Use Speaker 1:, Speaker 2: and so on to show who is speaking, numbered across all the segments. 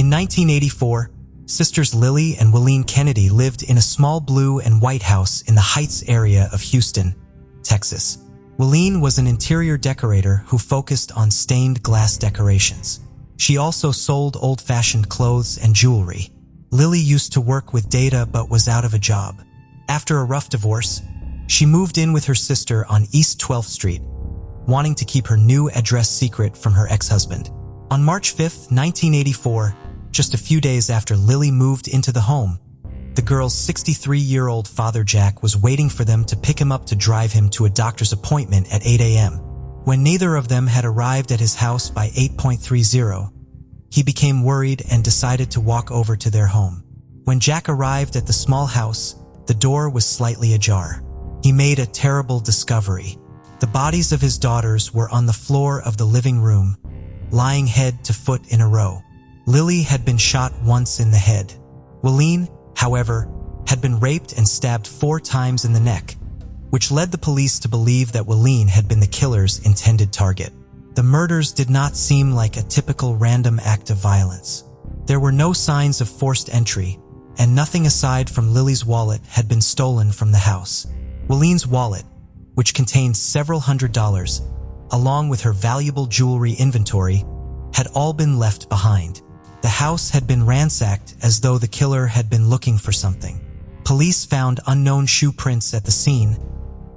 Speaker 1: In 1984, sisters Lily and Wileen Kennedy lived in a small blue and white house in the Heights area of Houston, Texas. Wileen was an interior decorator who focused on stained glass decorations. She also sold old-fashioned clothes and jewelry. Lily used to work with data but was out of a job. After a rough divorce, she moved in with her sister on East 12th Street, wanting to keep her new address secret from her ex-husband. On March 5, 1984, just a few days after Lily moved into the home, the girl's 63-year-old father Jack was waiting for them to pick him up to drive him to a doctor's appointment at 8 a.m. When neither of them had arrived at his house by 8:30, he became worried and decided to walk over to their home. When Jack arrived at the small house, the door was slightly ajar. He made a terrible discovery. The bodies of his daughters were on the floor of the living room, lying head to foot in a row. Lily had been shot once in the head. Wileen, however, had been raped and stabbed 4 times in the neck, which led the police to believe that Wileen had been the killer's intended target. The murders did not seem like a typical random act of violence. There were no signs of forced entry, and nothing aside from Lily's wallet had been stolen from the house. Wileen's wallet, which contained several $100s, along with her valuable jewelry inventory, had all been left behind. The house had been ransacked as though the killer had been looking for something. Police found unknown shoe prints at the scene,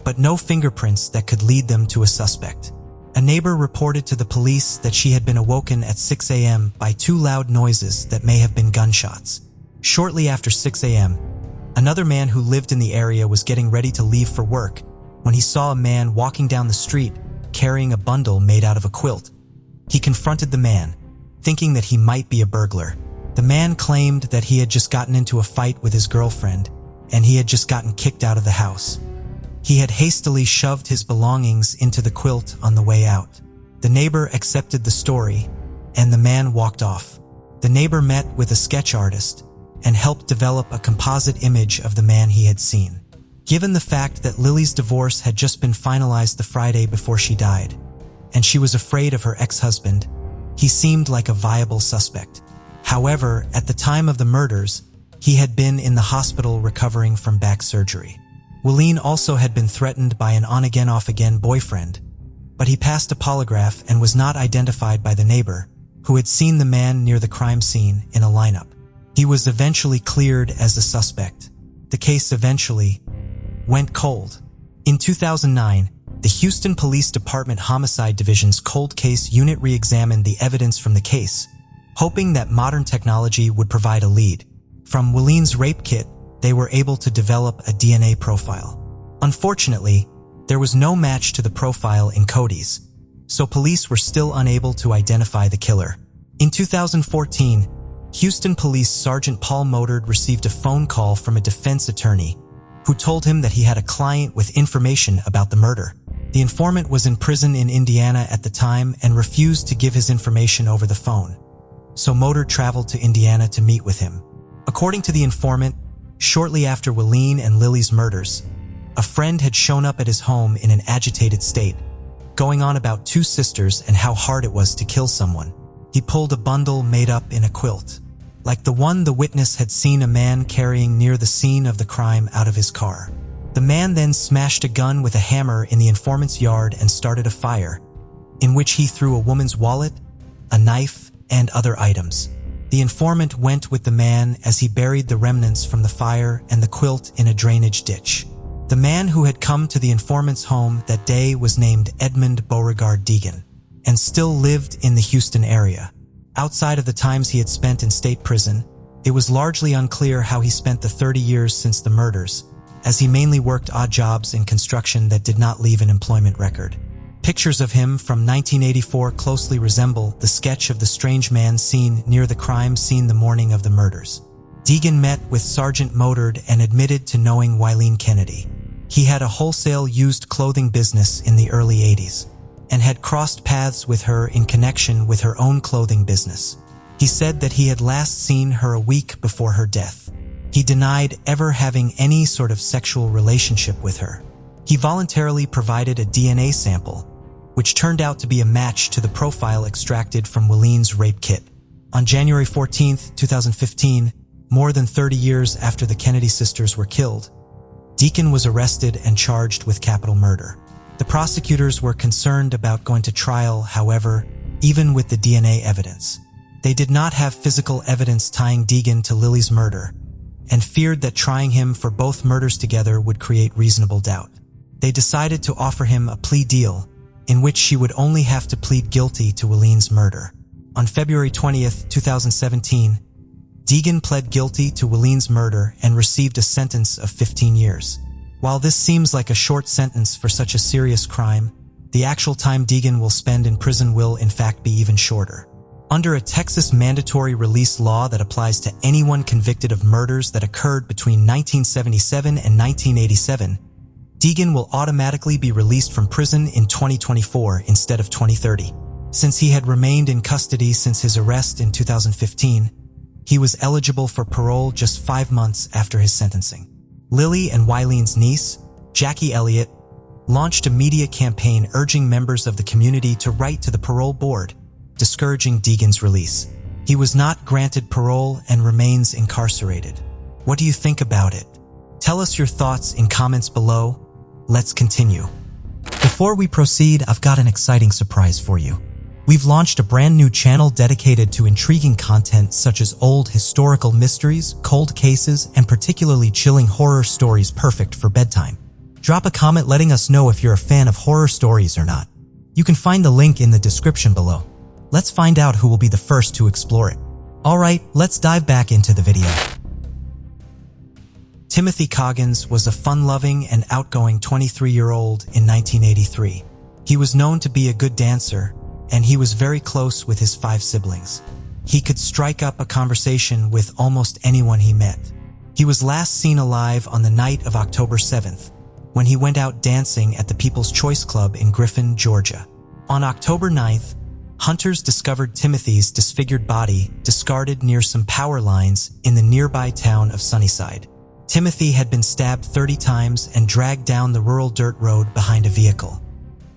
Speaker 1: but no fingerprints that could lead them to a suspect. A neighbor reported to the police that she had been awoken at 6 a.m. by 2 loud noises that may have been gunshots. Shortly after 6 a.m., another man who lived in the area was getting ready to leave for work when he saw a man walking down the street carrying a bundle made out of a quilt. He confronted the man, thinking that he might be a burglar. The man claimed that he had just gotten into a fight with his girlfriend and he had just gotten kicked out of the house. He had hastily shoved his belongings into the quilt on the way out. The neighbor accepted the story and the man walked off. The neighbor met with a sketch artist and helped develop a composite image of the man he had seen. Given the fact that Lily's divorce had just been finalized the Friday before she died, and she was afraid of her ex-husband, he seemed like a viable suspect. However, at the time of the murders, he had been in the hospital recovering from back surgery. Wileen also had been threatened by an on-again off-again boyfriend, but he passed a polygraph and was not identified by the neighbor, who had seen the man near the crime scene in a lineup. He was eventually cleared as the suspect. The case eventually went cold. In 2009, the Houston Police Department Homicide Division's Cold Case Unit re-examined the evidence from the case, hoping that modern technology would provide a lead. From Wileen's rape kit, they were able to develop a DNA profile. Unfortunately, there was no match to the profile in Cody's, so police were still unable to identify the killer. In 2014, Houston Police Sergeant Paul Modard received a phone call from a defense attorney who told him that he had a client with information about the murder. The informant was in prison in Indiana at the time and refused to give his information over the phone, so Modard traveled to Indiana to meet with him. According to the informant, shortly after Wileen and Lily's murders, a friend had shown up at his home in an agitated state, going on about 2 sisters and how hard it was to kill someone. He pulled a bundle made up in a quilt, like the one the witness had seen a man carrying near the scene of the crime out of his car. The man then smashed a gun with a hammer in the informant's yard and started a fire, in which he threw a woman's wallet, a knife, and other items. The informant went with the man as he buried the remnants from the fire and the quilt in a drainage ditch. The man who had come to the informant's home that day was named Edmund Beauregard Deegan, and still lived in the Houston area. Outside of the times he had spent in state prison, it was largely unclear how he spent the 30 years since the murders, as he mainly worked odd jobs in construction that did not leave an employment record. Pictures of him from 1984 closely resemble the sketch of the strange man seen near the crime scene the morning of the murders. Deegan met with Sergeant Modard and admitted to knowing Wileen Kennedy. He had a wholesale used clothing business in the early 80s and had crossed paths with her in connection with her own clothing business. He said that he had last seen her a week before her death. He denied ever having any sort of sexual relationship with her. He voluntarily provided a DNA sample, which turned out to be a match to the profile extracted from Wileen's rape kit. On January 14, 2015, more than 30 years after the Kennedy sisters were killed, Deacon was arrested and charged with capital murder. The prosecutors were concerned about going to trial, however, even with the DNA evidence. They did not have physical evidence tying Deacon to Lily's murder, and feared that trying him for both murders together would create reasonable doubt. They decided to offer him a plea deal, in which she would only have to plead guilty to Willeen's murder. On February 20, 2017, Deacon pled guilty to Willeen's murder and received a sentence of 15 years. While this seems like a short sentence for such a serious crime, the actual time Deacon will spend in prison will in fact be even shorter. Under a Texas mandatory release law that applies to anyone convicted of murders that occurred between 1977 and 1987, Deacon will automatically be released from prison in 2024 instead of 2030. Since he had remained in custody since his arrest in 2015, he was eligible for parole just 5 months after his sentencing. Lily and Wileen's niece, Jackie Elliott, launched a media campaign urging members of the community to write to the parole board, discouraging Deacon's release. He was not granted parole and remains incarcerated. What do you think about it? Tell us your thoughts in comments below. Let's continue. Before we proceed, I've got an exciting surprise for you. We've launched a brand new channel dedicated to intriguing content such as old historical mysteries, cold cases, and particularly chilling horror stories perfect for bedtime. Drop a comment letting us know if you're a fan of horror stories or not. You can find the link in the description below. Let's find out who will be the first to explore it. Alright, let's dive back into the video. Timothy Coggins was a fun-loving and outgoing 23-year-old in 1983. He was known to be a good dancer, and he was very close with his 5 siblings. He could strike up a conversation with almost anyone he met. He was last seen alive on the night of October 7th, when he went out dancing at the People's Choice Club in Griffin, Georgia. On October 9th, hunters discovered Timothy's disfigured body discarded near some power lines in the nearby town of Sunnyside. Timothy had been stabbed 30 times and dragged down the rural dirt road behind a vehicle.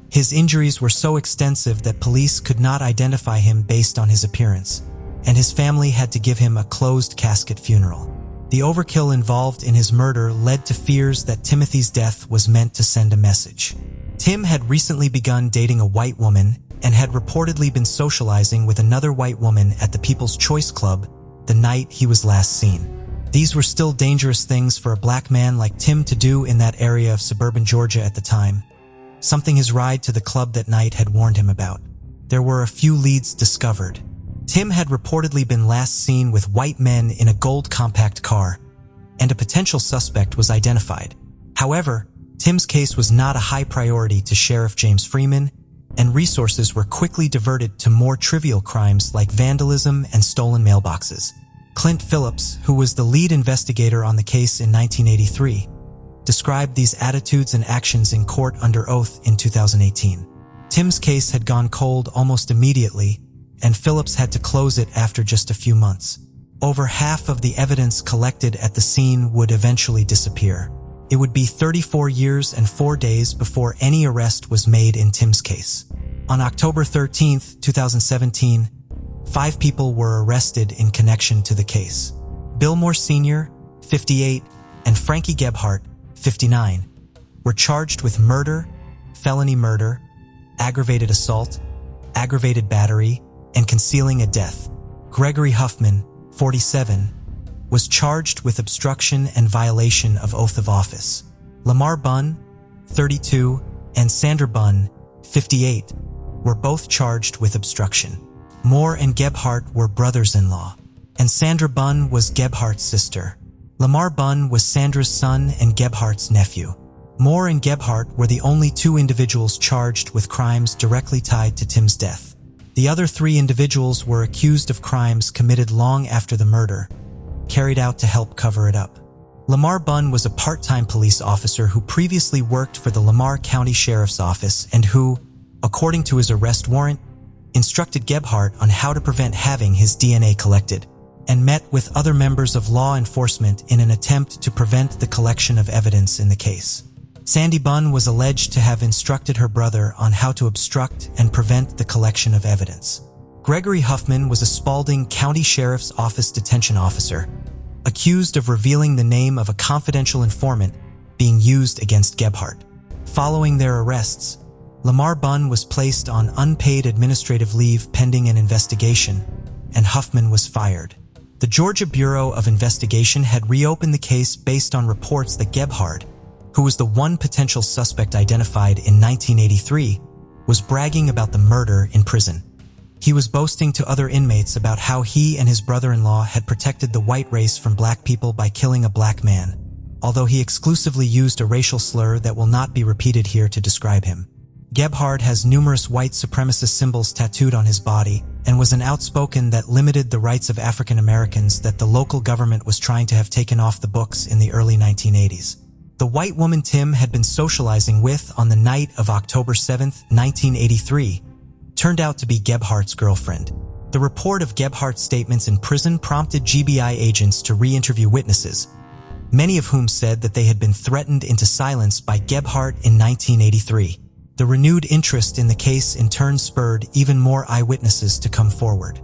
Speaker 1: His injuries were so extensive that police could not identify him based on his appearance, and his family had to give him a closed casket funeral. The overkill involved in his murder led to fears that Timothy's death was meant to send a message. Tim had recently begun dating a white woman and had reportedly been socializing with another white woman at the People's Choice Club the night he was last seen. These were still dangerous things for a black man like Tim to do in that area of suburban Georgia at the time, something his ride to the club that night had warned him about. There were a few leads discovered. Tim had reportedly been last seen with white men in a gold compact car, and a potential suspect was identified. However, Tim's case was not a high priority to Sheriff James Freeman, and resources were quickly diverted to more trivial crimes like vandalism and stolen mailboxes. Clint Phillips, who was the lead investigator on the case in 1983, described these attitudes and actions in court under oath in 2018. Tim's case had gone cold almost immediately, and Phillips had to close it after just a few months. Over half of the evidence collected at the scene would eventually disappear. It would be 34 years and 4 days before any arrest was made in Tim's case. On October 13, 2017, 5 people were arrested in connection to the case. Bill Moore Sr., 58, and Frankie Gebhardt, 59, were charged with murder, felony murder, aggravated assault, aggravated battery, and concealing a death. Gregory Huffman, 47, was charged with obstruction and violation of oath of office. Lamar Bunn, 32, and Sandra Bunn, 58, were both charged with obstruction. Moore and Gebhardt were brothers-in-law, and Sandra Bunn was Gebhardt's sister. Lamar Bunn was Sandra's son and Gebhardt's nephew. Moore and Gebhardt were the only 2 individuals charged with crimes directly tied to Tim's death. The other 3 individuals were accused of crimes committed long after the murder, carried out to help cover it up. Lamar Bunn was a part-time police officer who previously worked for the Lamar County Sheriff's Office and who, according to his arrest warrant, instructed Gebhardt on how to prevent having his DNA collected, and met with other members of law enforcement in an attempt to prevent the collection of evidence in the case. Sandy Bunn was alleged to have instructed her brother on how to obstruct and prevent the collection of evidence. Gregory Huffman was a Spalding County Sheriff's Office detention officer, accused of revealing the name of a confidential informant being used against Gebhardt. Following their arrests, Lamar Bunn was placed on unpaid administrative leave pending an investigation, and Huffman was fired. The Georgia Bureau of Investigation had reopened the case based on reports that Gebhardt, who was the one potential suspect identified in 1983, was bragging about the murder in prison. He was boasting to other inmates about how he and his brother-in-law had protected the white race from black people by killing a black man, although he exclusively used a racial slur that will not be repeated here to describe him. Gebhardt has numerous white supremacist symbols tattooed on his body and was an outspoken that limited the rights of African Americans that the local government was trying to have taken off the books in the early 1980s. The white woman Tim had been socializing with on the night of October 7, 1983, turned out to be Gebhardt's girlfriend. The report of Gebhardt's statements in prison prompted GBI agents to re-interview witnesses, many of whom said that they had been threatened into silence by Gebhardt in 1983. The renewed interest in the case in turn spurred even more eyewitnesses to come forward,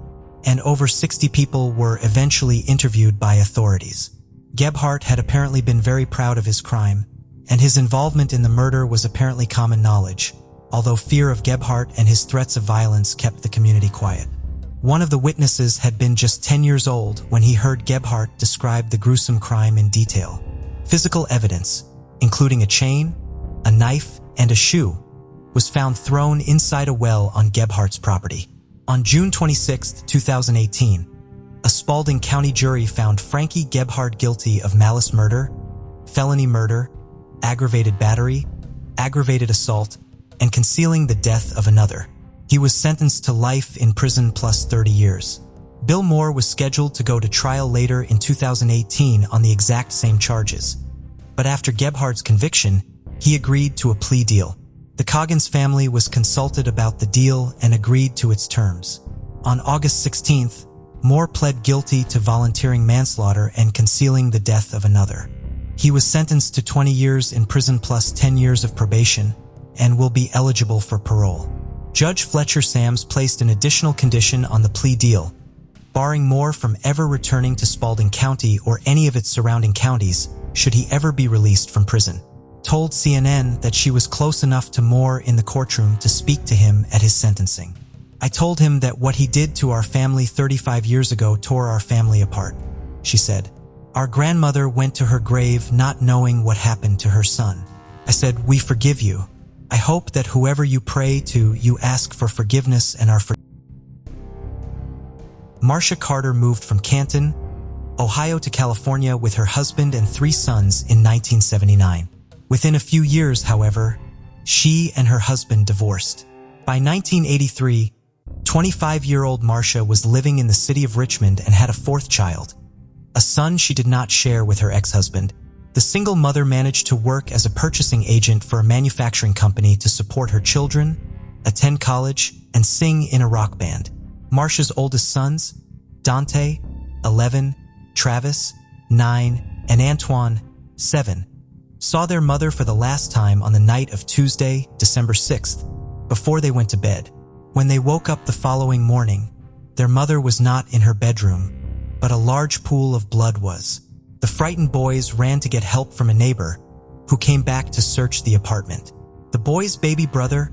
Speaker 1: and over 60 people were eventually interviewed by authorities. Gebhardt had apparently been very proud of his crime, and his involvement in the murder was apparently common knowledge, although fear of Gebhardt and his threats of violence kept the community quiet. One of the witnesses had been just 10 years old when he heard Gebhardt describe the gruesome crime in detail. Physical evidence, including a chain, a knife, and a shoe, was found thrown inside a well on Gebhardt's property. On June 26, 2018, a Spalding County jury found Frankie Gebhardt guilty of malice murder, felony murder, aggravated battery, aggravated assault, and concealing the death of another. He was sentenced to life in prison plus 30 years. Bill Moore was scheduled to go to trial later in 2018 on the exact same charges, but after Gebhardt's conviction, he agreed to a plea deal. The Coggins family was consulted about the deal and agreed to its terms. On August 16th, Moore pled guilty to volunteering manslaughter and concealing the death of another. He was sentenced to 20 years in prison plus 10 years of probation and will be eligible for parole. Judge Fletcher Sams placed an additional condition on the plea deal, barring Moore from ever returning to Spalding County or any of its surrounding counties should he ever be released from prison. Told CNN that she was close enough to Moore in the courtroom to speak to him at his sentencing. "I told him that what he did to our family 35 years ago tore our family apart," she said. "Our grandmother went to her grave not knowing what happened to her son. I said, 'We forgive you. I hope that whoever you pray to, you ask for forgiveness and are forgiven.'" Marcia Carter moved from Canton, Ohio to California with her husband and 3 sons in 1979. Within a few years, however, she and her husband divorced. By 1983, 25-year-old Marcia was living in the city of Richmond and had a 4th child, a son she did not share with her ex-husband. The single mother managed to work as a purchasing agent for a manufacturing company to support her children, attend college, and sing in a rock band. Marcia's oldest sons, Dante, 11, Travis, 9, and Antoine, 7, saw their mother for the last time on the night of Tuesday, December 6th, before they went to bed. When they woke up the following morning, their mother was not in her bedroom, but a large pool of blood was. The frightened boys ran to get help from a neighbor, who came back to search the apartment. The boys' baby brother,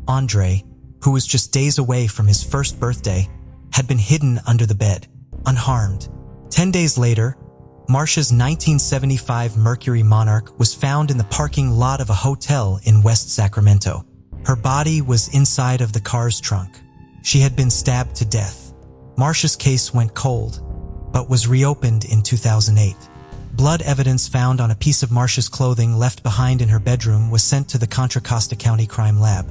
Speaker 1: Andre, who was just days away from his 1st birthday, had been hidden under the bed, unharmed. 10 days later, Marcia's 1975 Mercury Monarch was found in the parking lot of a hotel in West Sacramento. Her body was inside of the car's trunk. She had been stabbed to death. Marcia's case went cold, but was reopened in 2008. Blood evidence found on a piece of Marcia's clothing left behind in her bedroom was sent to the Contra Costa County Crime Lab,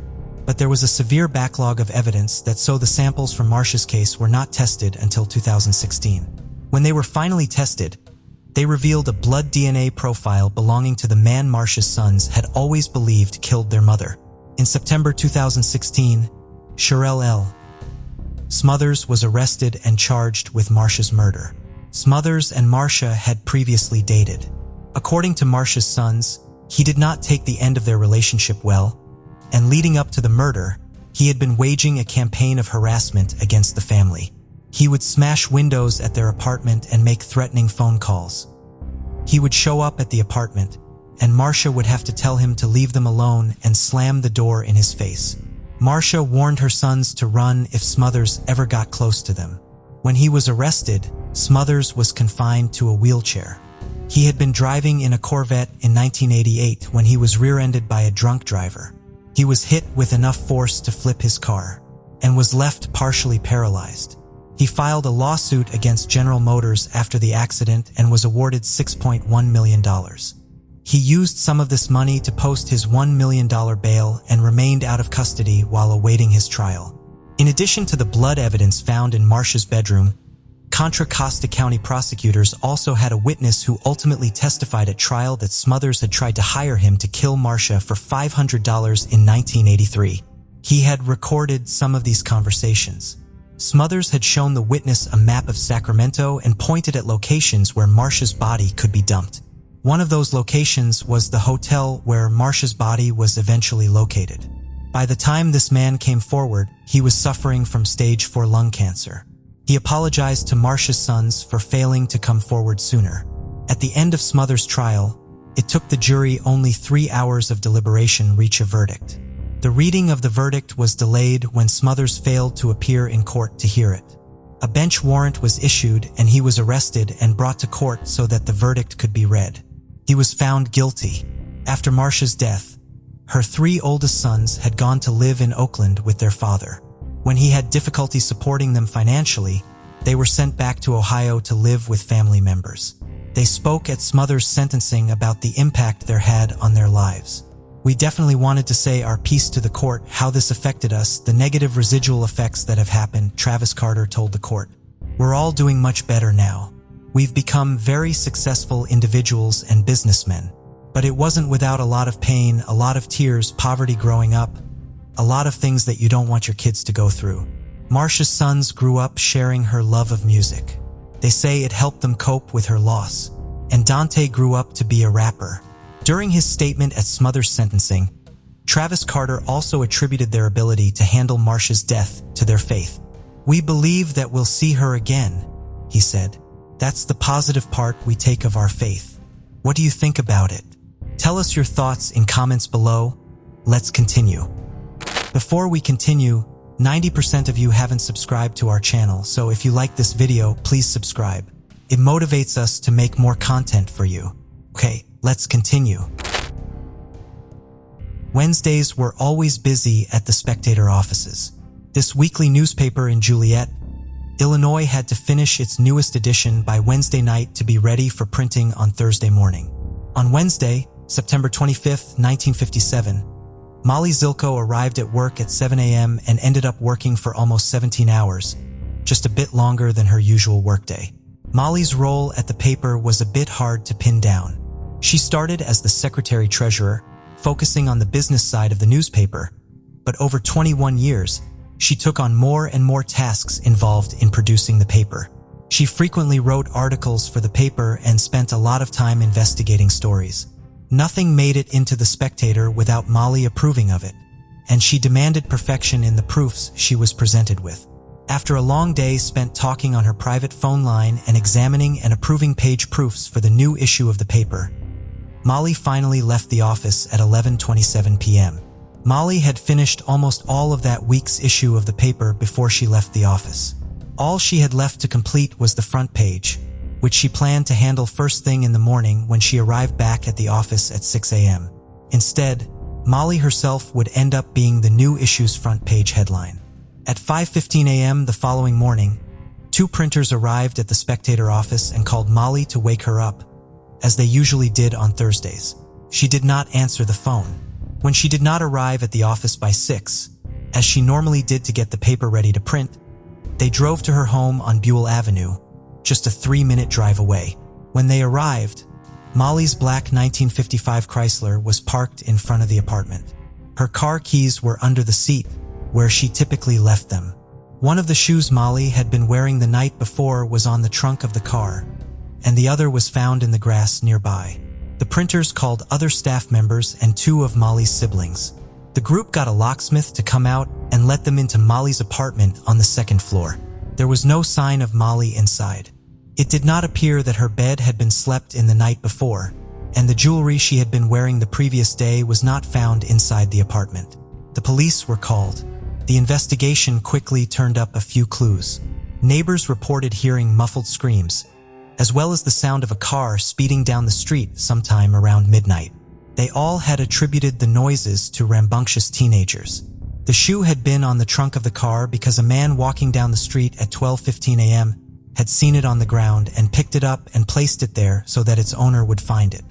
Speaker 1: but there was a severe backlog of evidence so the samples from Marcia's case were not tested until 2016. When they were finally tested, they revealed a blood DNA profile belonging to the man Marcia's sons had always believed killed their mother. In September 2016, Sherelle L. Smothers was arrested and charged with Marcia's murder. Smothers and Marcia had previously dated. According to Marcia's sons, he did not take the end of their relationship well, and leading up to the murder, He had been waging a campaign of harassment against the family. He would smash windows at their apartment and make threatening phone calls. He would show up at the apartment, and Marcia would have to tell him to leave them alone and slam the door in his face. Marcia warned her sons to run if Smothers ever got close to them. When he was arrested, Smothers was confined to a wheelchair. He had been driving in a Corvette in 1988 when he was rear-ended by a drunk driver. He was hit with enough force to flip his car and was left partially paralyzed. He filed a lawsuit against General Motors after the accident and was awarded $6.1 million. He used some of this money to post his $1 million bail and remained out of custody while awaiting his trial. In addition to the blood evidence found in Marcia's bedroom, Contra Costa County prosecutors also had a witness who ultimately testified at trial that Smothers had tried to hire him to kill Marcia for $500 in 1983. He had recorded some of these conversations. Smothers had shown the witness a map of Sacramento and pointed at locations where Marcia's body could be dumped. One of those locations was the hotel where Marcia's body was eventually located. By the time this man came forward, he was suffering from stage 4 lung cancer. He apologized to Marcia's sons for failing to come forward sooner. At the end of Smothers' trial, it took the jury only 3 hours of deliberation to reach a verdict. The reading of the verdict was delayed when Smothers failed to appear in court to hear it. A bench warrant was issued and he was arrested and brought to court so that the verdict could be read. He was found guilty. After Marcia's death, her 3 oldest sons had gone to live in Oakland with their father. When he had difficulty supporting them financially, they were sent back to Ohio to live with family members. They spoke at Smothers' sentencing about the impact there had on their lives. We definitely wanted to say our piece to the court, how this affected us, the negative residual effects that have happened, Travis Carter told the court. We're all doing much better now. We've become very successful individuals and businessmen. But it wasn't without a lot of pain, a lot of tears, poverty growing up, a lot of things that you don't want your kids to go through. Marcia's sons grew up sharing her love of music. They say it helped them cope with her loss. And Dante grew up to be a rapper. During his statement at Smothers' sentencing, Travis Carter also attributed their ability to handle Marcia's death to their faith. "We believe that we'll see her again," he said. "That's the positive part we take of our faith." What do you think about it? Tell us your thoughts in comments below. Let's continue. Before we continue, 90% of you haven't subscribed to our channel, so if you like this video, please subscribe. It motivates us to make more content for you. Okay, let's continue. Wednesdays were always busy at the Spectator offices. This weekly newspaper in Joliet, Illinois had to finish its newest edition by Wednesday night to be ready for printing on Thursday morning. On Wednesday, September 25, 1957, Molly Zilko arrived at work at 7 a.m. and ended up working for almost 17 hours, just a bit longer than her usual workday. Molly's role at the paper was a bit hard to pin down. She started as the secretary-treasurer, focusing on the business side of the newspaper, but over 21 years, she took on more and more tasks involved in producing the paper. She frequently wrote articles for the paper and spent a lot of time investigating stories. Nothing made it into the Spectator without Molly approving of it, and she demanded perfection in the proofs she was presented with. After a long day spent talking on her private phone line and examining and approving page proofs for the new issue of the paper, Molly finally left the office at 11:27 p.m. Molly had finished almost all of that week's issue of the paper before she left the office. All she had left to complete was the front page, which she planned to handle first thing in the morning when she arrived back at the office at 6 a.m. Instead, Molly herself would end up being the new issue's front page headline. At 5:15 a.m. the following morning, 2 printers arrived at the Spectator office and called Molly to wake her up, as they usually did on Thursdays. She did not answer the phone. When she did not arrive at the office by 6, as she normally did to get the paper ready to print, they drove to her home on Buell Avenue, just a 3-minute drive away. When they arrived, Molly's black 1955 Chrysler was parked in front of the apartment. Her car keys were under the seat, where she typically left them. One of the shoes Molly had been wearing the night before was on the trunk of the car, and the other was found in the grass nearby. The printers called other staff members and 2 of Molly's siblings. The group got a locksmith to come out and let them into Molly's apartment on the second floor. There was no sign of Molly inside. It did not appear that her bed had been slept in the night before, and the jewelry she had been wearing the previous day was not found inside the apartment. The police were called. The investigation quickly turned up a few clues. Neighbors reported hearing muffled screams, as well as the sound of a car speeding down the street sometime around midnight. They all had attributed the noises to rambunctious teenagers. The shoe had been on the trunk of the car because a man walking down the street at 12:15 a.m. had seen it on the ground and picked it up and placed it there so that its owner would find it.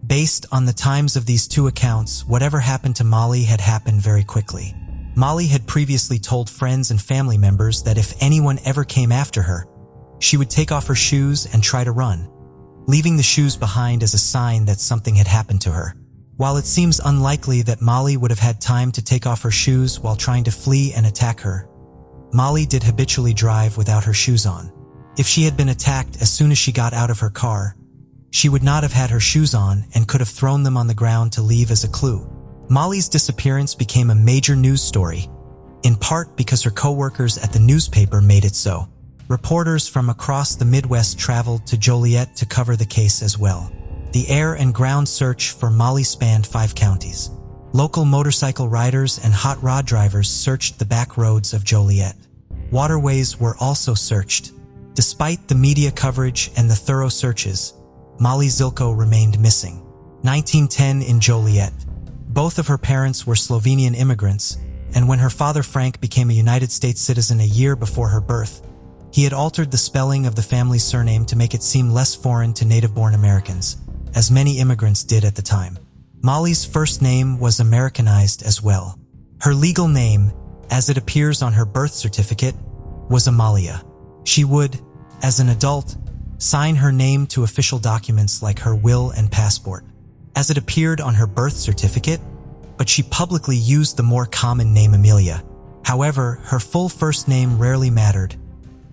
Speaker 1: Based on the times of these two accounts, whatever happened to Molly had happened very quickly. Molly had previously told friends and family members that if anyone ever came after her, she would take off her shoes and try to run, leaving the shoes behind as a sign that something had happened to her. While it seems unlikely that Molly would have had time to take off her shoes while trying to flee and attack her, Molly did habitually drive without her shoes on. If she had been attacked as soon as she got out of her car, she would not have had her shoes on and could have thrown them on the ground to leave as a clue. Molly's disappearance became a major news story, in part because her co-workers at the newspaper made it so. Reporters from across the Midwest traveled to Joliet to cover the case as well. The air and ground search for Molly spanned 5 counties. Local motorcycle riders and hot rod drivers searched the back roads of Joliet. Waterways were also searched. Despite the media coverage and the thorough searches, Molly Zilko remained missing. 1910 in Joliet. Both of her parents were Slovenian immigrants, and when her father Frank became a United States citizen a year before her birth, he had altered the spelling of the family's surname to make it seem less foreign to native-born Americans, as many immigrants did at the time. Molly's first name was Americanized as well. Her legal name, as it appears on her birth certificate, was Amalia. She would, as an adult, sign her name to official documents like her will and passport, as it appeared on her birth certificate, but she publicly used the more common name Amelia. However, her full first name rarely mattered,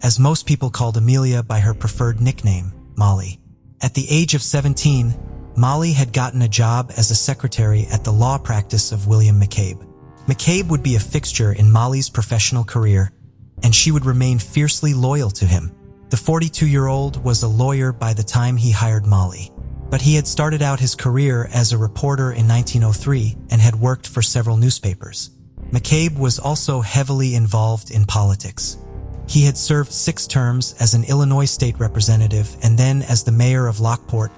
Speaker 1: as most people called Amelia by her preferred nickname, Molly. At the age of 17, Molly had gotten a job as a secretary at the law practice of William McCabe. McCabe would be a fixture in Molly's professional career, and she would remain fiercely loyal to him. The 42-year-old was a lawyer by the time he hired Molly, but he had started out his career as a reporter in 1903 and had worked for several newspapers. McCabe was also heavily involved in politics. He had served 6 terms as an Illinois state representative and then as the mayor of Lockport,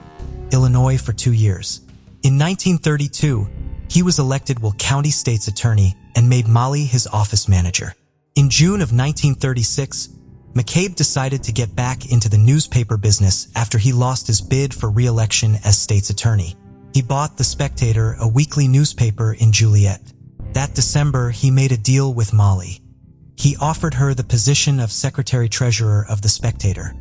Speaker 1: Illinois for 2 years. In 1932, he was elected Will County State's attorney and made Molly his office manager. In June of 1936, McCabe decided to get back into the newspaper business after he lost his bid for re-election as state's attorney. He bought The Spectator, a weekly newspaper in Joliet. That December, he made a deal with Molly. He offered her the position of secretary-treasurer of The Spectator,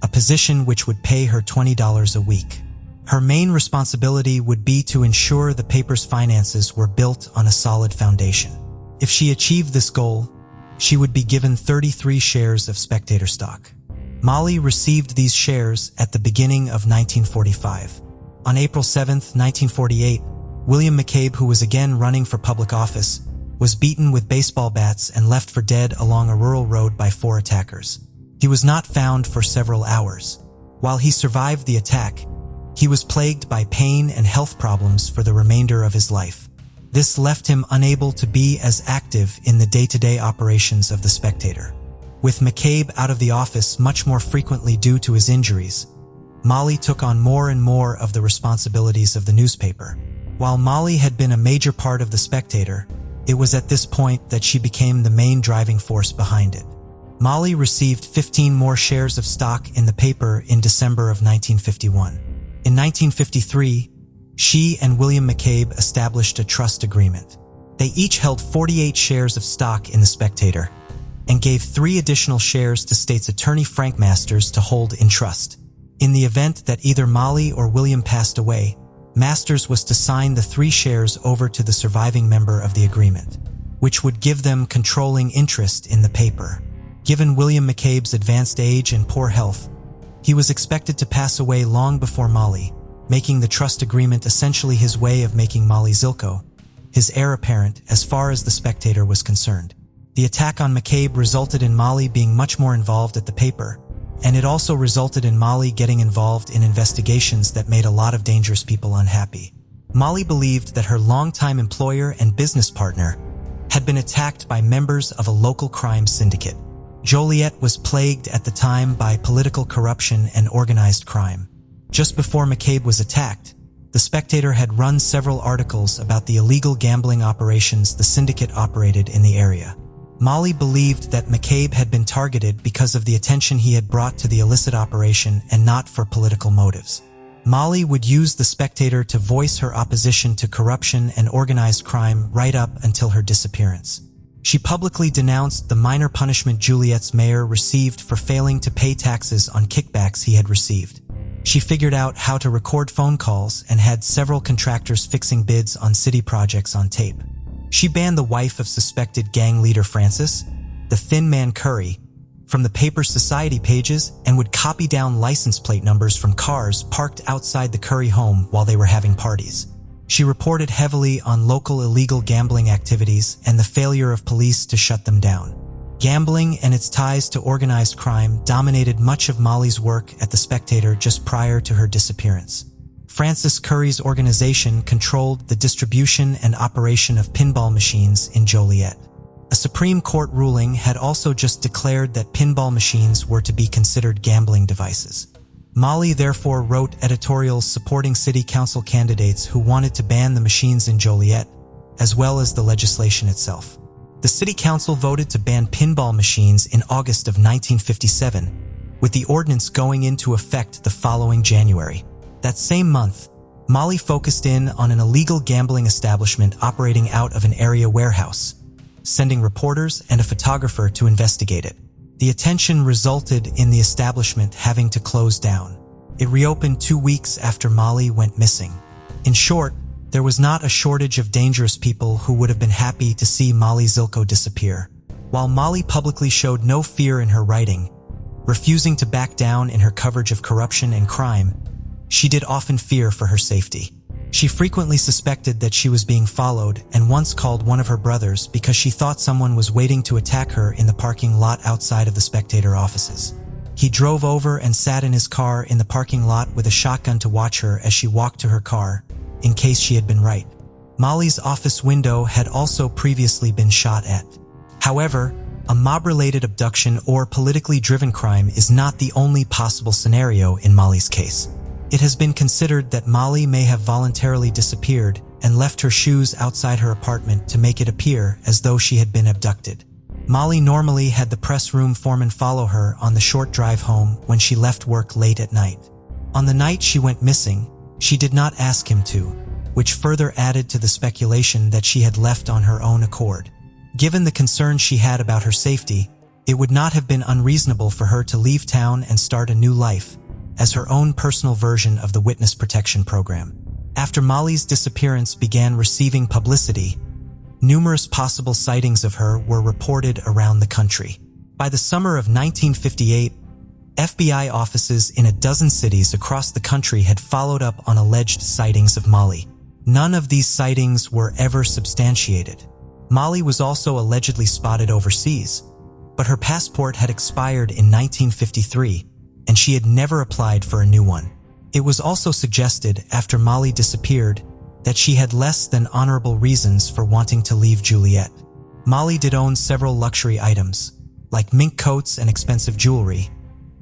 Speaker 1: a position which would pay her $20 a week. Her main responsibility would be to ensure the paper's finances were built on a solid foundation. If she achieved this goal, she would be given 33 shares of Spectator stock. Molly received these shares at the beginning of 1945. On April 7, 1948, William McCabe, who was again running for public office, was beaten with baseball bats and left for dead along a rural road by 4 attackers. He was not found for several hours. While he survived the attack, he was plagued by pain and health problems for the remainder of his life. This left him unable to be as active in the day-to-day operations of The Spectator. With McCabe out of the office much more frequently due to his injuries, Molly took on more and more of the responsibilities of the newspaper. While Molly had been a major part of The Spectator, it was at this point that she became the main driving force behind it. Molly received 15 more shares of stock in the paper in December of 1951. In 1953, she and William McCabe established a trust agreement. They each held 48 shares of stock in The Spectator and gave 3 additional shares to state's attorney Frank Masters to hold in trust. In the event that either Molly or William passed away, Masters was to sign the 3 shares over to the surviving member of the agreement, which would give them controlling interest in the paper. Given William McCabe's advanced age and poor health, he was expected to pass away long before Molly, making the trust agreement essentially his way of making Molly Zilko his heir apparent as far as The Spectator was concerned. The attack on McCabe resulted in Molly being much more involved at the paper, and it also resulted in Molly getting involved in investigations that made a lot of dangerous people unhappy. Molly believed that her longtime employer and business partner had been attacked by members of a local crime syndicate. Joliet was plagued at the time by political corruption and organized crime. Just before McCabe was attacked, The Spectator had run several articles about the illegal gambling operations the syndicate operated in the area. Molly believed that McCabe had been targeted because of the attention he had brought to the illicit operation and not for political motives. Molly would use The Spectator to voice her opposition to corruption and organized crime right up until her disappearance. She publicly denounced the minor punishment Joliet's mayor received for failing to pay taxes on kickbacks he had received. She figured out how to record phone calls and had several contractors fixing bids on city projects on tape. She banned the wife of suspected gang leader Francis, the Thin Man Curry, from the paper's society pages and would copy down license plate numbers from cars parked outside the Curry home while they were having parties. She reported heavily on local illegal gambling activities and the failure of police to shut them down. Gambling and its ties to organized crime dominated much of Molly's work at The Spectator just prior to her disappearance. Francis Curry's organization controlled the distribution and operation of pinball machines in Joliet. A Supreme Court ruling had also just declared that pinball machines were to be considered gambling devices. Molly therefore wrote editorials supporting city council candidates who wanted to ban the machines in Joliet, as well as the legislation itself. The city council voted to ban pinball machines in August of 1957, with the ordinance going into effect the following January. That same month, Molly focused in on an illegal gambling establishment operating out of an area warehouse, sending reporters and a photographer to investigate it. The attention resulted in the establishment having to close down. It reopened 2 weeks after Molly went missing. In short, there was not a shortage of dangerous people who would have been happy to see Molly Zilko disappear. While Molly publicly showed no fear in her writing, refusing to back down in her coverage of corruption and crime, she did often fear for her safety. She frequently suspected that she was being followed and once called one of her brothers because she thought someone was waiting to attack her in the parking lot outside of the Spectator offices. He drove over and sat in his car in the parking lot with a shotgun to watch her as she walked to her car, in case she had been right. Molly's office window had also previously been shot at. However, a mob-related abduction or politically driven crime is not the only possible scenario in Molly's case. It has been considered that Molly may have voluntarily disappeared and left her shoes outside her apartment to make it appear as though she had been abducted. Molly normally had the press room foreman follow her on the short drive home when she left work late at night. On the night she went missing, she did not ask him to, which further added to the speculation that she had left on her own accord. Given the concern she had about her safety, it would not have been unreasonable for her to leave town and start a new life, as her own personal version of the witness protection program. After Molly's disappearance began receiving publicity, numerous possible sightings of her were reported around the country. By the summer of 1958, FBI offices in a dozen cities across the country had followed up on alleged sightings of Molly. None of these sightings were ever substantiated. Molly was also allegedly spotted overseas, but her passport had expired in 1953, and she had never applied for a new one. It was also suggested after Molly disappeared that she had less than honorable reasons for wanting to leave Joliet. Molly did own several luxury items, like mink coats and expensive jewelry,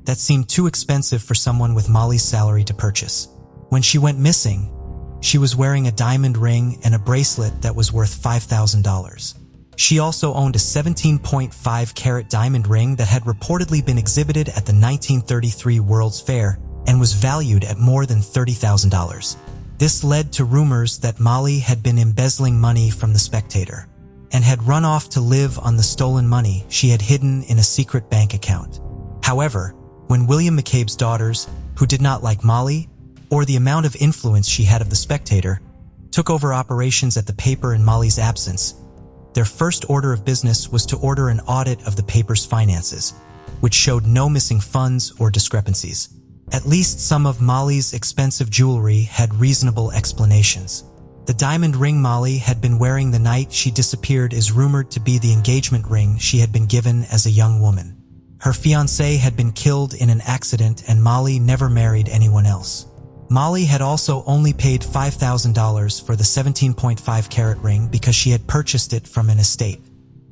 Speaker 1: that seemed too expensive for someone with Molly's salary to purchase. When she went missing, she was wearing a diamond ring and a bracelet that was worth $5,000. She also owned a 17.5-carat diamond ring that had reportedly been exhibited at the 1933 World's Fair and was valued at more than $30,000. This led to rumors that Molly had been embezzling money from the Spectator and had run off to live on the stolen money she had hidden in a secret bank account. However, when William McCabe's daughters, who did not like Molly or the amount of influence she had of the Spectator, took over operations at the paper in Molly's absence, their first order of business was to order an audit of the paper's finances, which showed no missing funds or discrepancies. At least some of Molly's expensive jewelry had reasonable explanations. The diamond ring Molly had been wearing the night she disappeared is rumored to be the engagement ring she had been given as a young woman. Her fiancé had been killed in an accident and Molly never married anyone else. Molly had also only paid $5,000 for the 17.5-carat ring because she had purchased it from an estate.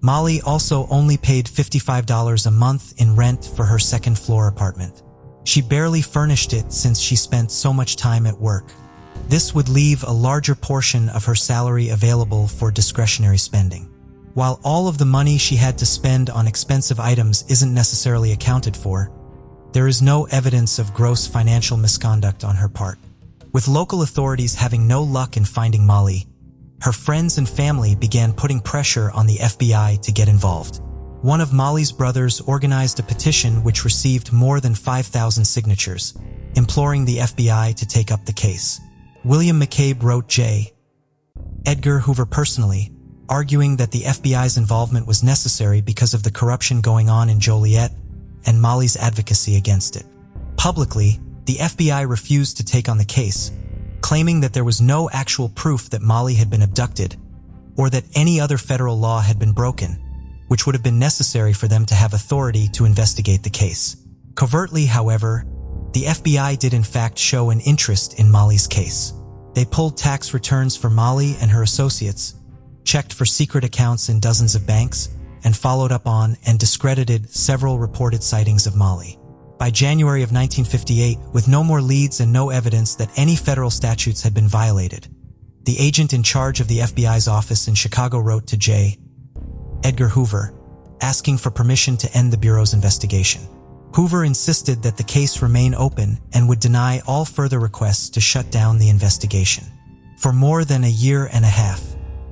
Speaker 1: Molly also only paid $55 a month in rent for her second-floor apartment. She barely furnished it since she spent so much time at work. This would leave a larger portion of her salary available for discretionary spending. While all of the money she had to spend on expensive items isn't necessarily accounted for, there is no evidence of gross financial misconduct on her part. With local authorities having no luck in finding Molly, her friends and family began putting pressure on the FBI to get involved. One of Molly's brothers organized a petition which received more than 5,000 signatures, imploring the FBI to take up the case. William McCabe wrote J. Edgar Hoover personally, arguing that the FBI's involvement was necessary because of the corruption going on in Joliet and Molly's advocacy against it. Publicly, the FBI refused to take on the case, claiming that there was no actual proof that Molly had been abducted or that any other federal law had been broken, which would have been necessary for them to have authority to investigate the case. Covertly, however, the FBI did in fact show an interest in Molly's case. They pulled tax returns for Molly and her associates, checked for secret accounts in dozens of banks, and followed up on and discredited several reported sightings of Molly. By January of 1958, with no more leads and no evidence that any federal statutes had been violated, the agent in charge of the FBI's office in Chicago wrote to J. Edgar Hoover, asking for permission to end the Bureau's investigation. Hoover insisted that the case remain open and would deny all further requests to shut down the investigation. For more than a year and a half,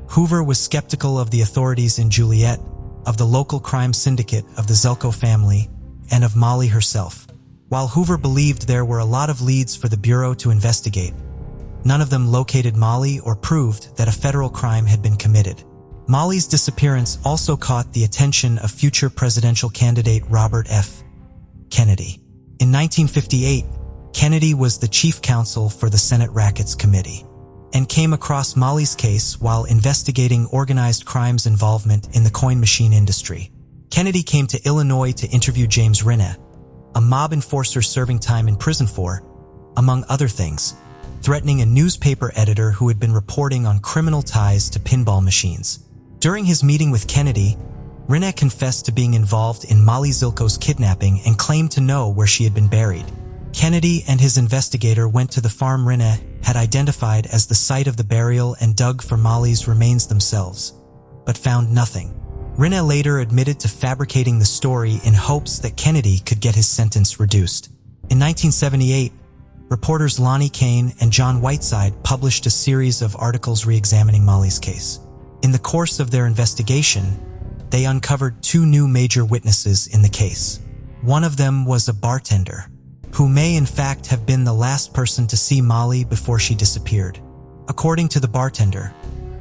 Speaker 1: Hoover was skeptical of the authorities in Joliet, of the local crime syndicate of the Zelko family, and of Molly herself. While Hoover believed there were a lot of leads for the Bureau to investigate, none of them located Molly or proved that a federal crime had been committed. Molly's disappearance also caught the attention of future presidential candidate Robert F. Kennedy. In 1958, Kennedy was the chief counsel for the Senate Rackets Committee and came across Molly's case while investigating organized crime's involvement in the coin machine industry. Kennedy came to Illinois to interview James Rinna, a mob enforcer serving time in prison for, among other things, threatening a newspaper editor who had been reporting on criminal ties to pinball machines. During his meeting with Kennedy, Rinna confessed to being involved in Molly Zilko's kidnapping and claimed to know where she had been buried. Kennedy and his investigator went to the farm Rinna had identified as the site of the burial and dug for Molly's remains themselves, but found nothing. Rinna later admitted to fabricating the story in hopes that Kennedy could get his sentence reduced. In 1978, reporters Lonnie Kane and John Whiteside published a series of articles re-examining Molly's case. In the course of their investigation, they uncovered two new major witnesses in the case. One of them was a bartender, who may in fact have been the last person to see Molly before she disappeared. According to the bartender,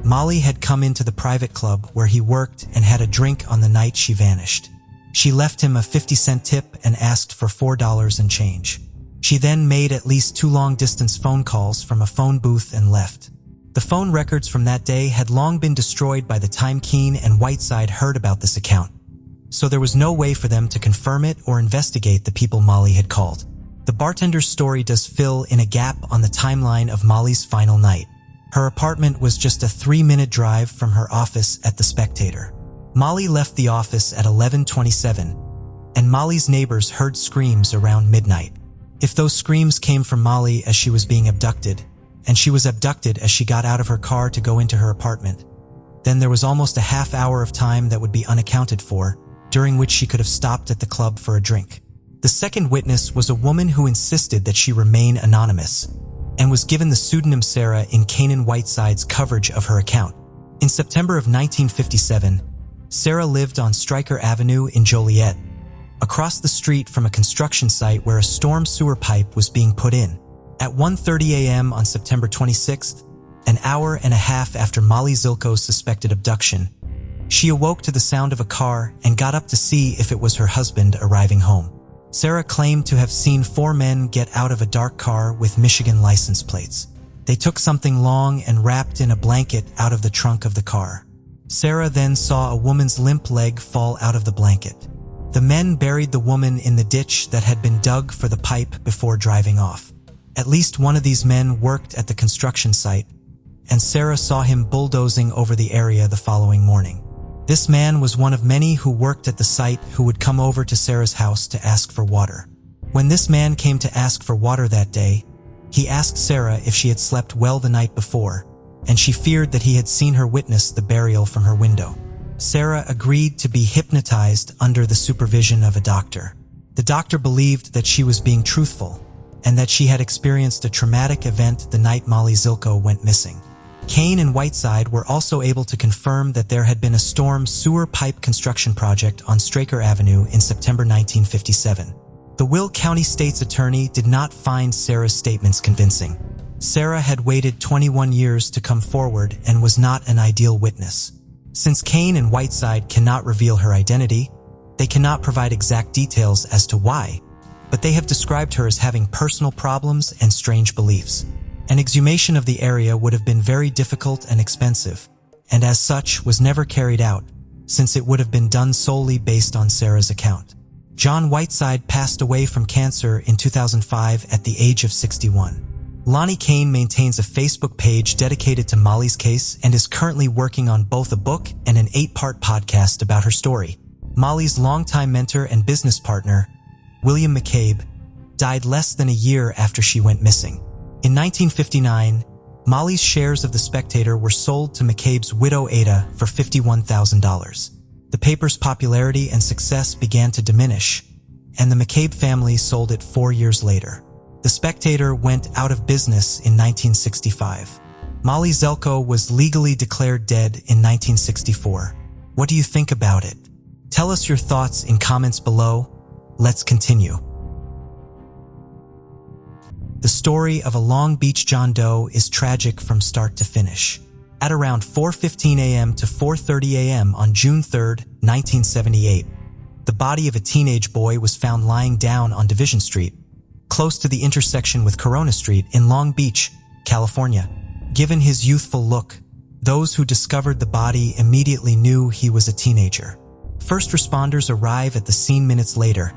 Speaker 1: Molly had come into the private club where he worked and had a drink on the night she vanished. She left him a 50-cent tip and asked for $4 and change. She then made at least 2 long-distance phone calls from a phone booth and left. The phone records from that day had long been destroyed by the time Keene and Whiteside heard about this account, so there was no way for them to confirm it or investigate the people Molly had called. The bartender's story does fill in a gap on the timeline of Molly's final night. Her apartment was just a 3-minute drive from her office at The Spectator. Molly left the office at 11:27, and Molly's neighbors heard screams around midnight. If those screams came from Molly as she was being abducted, and she was abducted as she got out of her car to go into her apartment, then there was almost a half hour of time that would be unaccounted for, during which she could have stopped at the club for a drink. The second witness was a woman who insisted that she remain anonymous, and was given the pseudonym Sarah in Kanan Whiteside's coverage of her account. In September of 1957, Sarah lived on Stryker Avenue in Joliet, across the street from a construction site where a storm sewer pipe was being put in. At 1:30 a.m. on September 26th, an hour and a half after Molly Zilko's suspected abduction, she awoke to the sound of a car and got up to see if it was her husband arriving home. Sarah claimed to have seen 4 men get out of a dark car with Michigan license plates. They took something long and wrapped in a blanket out of the trunk of the car. Sarah then saw a woman's limp leg fall out of the blanket. The men buried the woman in the ditch that had been dug for the pipe before driving off. At least one of these men worked at the construction site, and Sarah saw him bulldozing over the area the following morning. This man was one of many who worked at the site who would come over to Sarah's house to ask for water. When this man came to ask for water that day, he asked Sarah if she had slept well the night before, and she feared that he had seen her witness the burial from her window. Sarah agreed to be hypnotized under the supervision of a doctor. The doctor believed that she was being truthful, and that she had experienced a traumatic event the night Molly Zilko went missing. Kane and Whiteside were also able to confirm that there had been a storm sewer pipe construction project on Straker Avenue in September 1957. The Will County State's attorney did not find Sarah's statements convincing. Sarah had waited 21 years to come forward and was not an ideal witness. Since Kane and Whiteside cannot reveal her identity, they cannot provide exact details as to why, but they have described her as having personal problems and strange beliefs. An exhumation of the area would have been very difficult and expensive, and as such was never carried out, since it would have been done solely based on Sarah's account. John Whiteside passed away from cancer in 2005 at the age of 61. Lonnie Kane maintains a Facebook page dedicated to Molly's case and is currently working on both a book and an 8-part podcast about her story. Molly's longtime mentor and business partner, William McCabe, died less than a year after she went missing. In 1959, Molly's shares of The Spectator were sold to McCabe's widow Ada for $51,000. The paper's popularity and success began to diminish, and the McCabe family sold it 4 years later. The Spectator went out of business in 1965. Molly Zelko was legally declared dead in 1964. What do you think about it? Tell us your thoughts in comments below. Let's continue. The story of a Long Beach John Doe is tragic from start to finish. At around 4:15 a.m. to 4:30 a.m. on June 3, 1978, the body of a teenage boy was found lying down on Division Street, close to the intersection with Corona Street in Long Beach, California. Given his youthful look, those who discovered the body immediately knew he was a teenager. First responders arrive at the scene minutes later,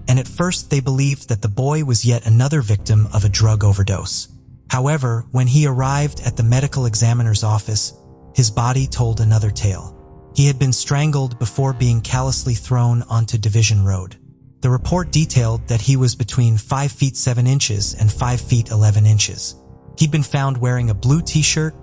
Speaker 1: and at first they believed that the boy was yet another victim of a drug overdose. However, when he arrived at the medical examiner's office, his body told another tale. He had been strangled before being callously thrown onto Division Road. The report detailed that he was between 5 feet 7 inches and 5 feet 11 inches. He'd been found wearing a blue t-shirt,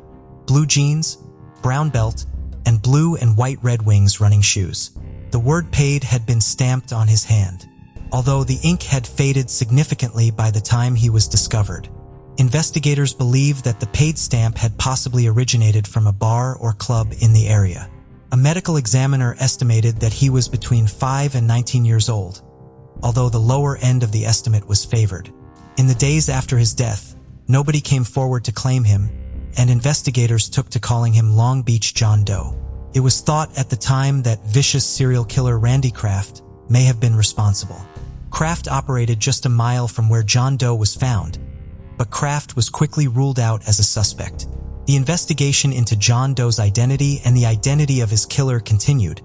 Speaker 1: blue jeans, brown belt, and blue and white Red Wings running shoes. The word paid had been stamped on his hand, although the ink had faded significantly by the time he was discovered. Investigators believe that the paid stamp had possibly originated from a bar or club in the area. A medical examiner estimated that he was between 5 and 19 years old, although the lower end of the estimate was favored. In the days after his death, nobody came forward to claim him, and investigators took to calling him Long Beach John Doe. It was thought at the time that vicious serial killer Randy Kraft may have been responsible. Kraft operated just a mile from where John Doe was found, but Kraft was quickly ruled out as a suspect. The investigation into John Doe's identity and the identity of his killer continued,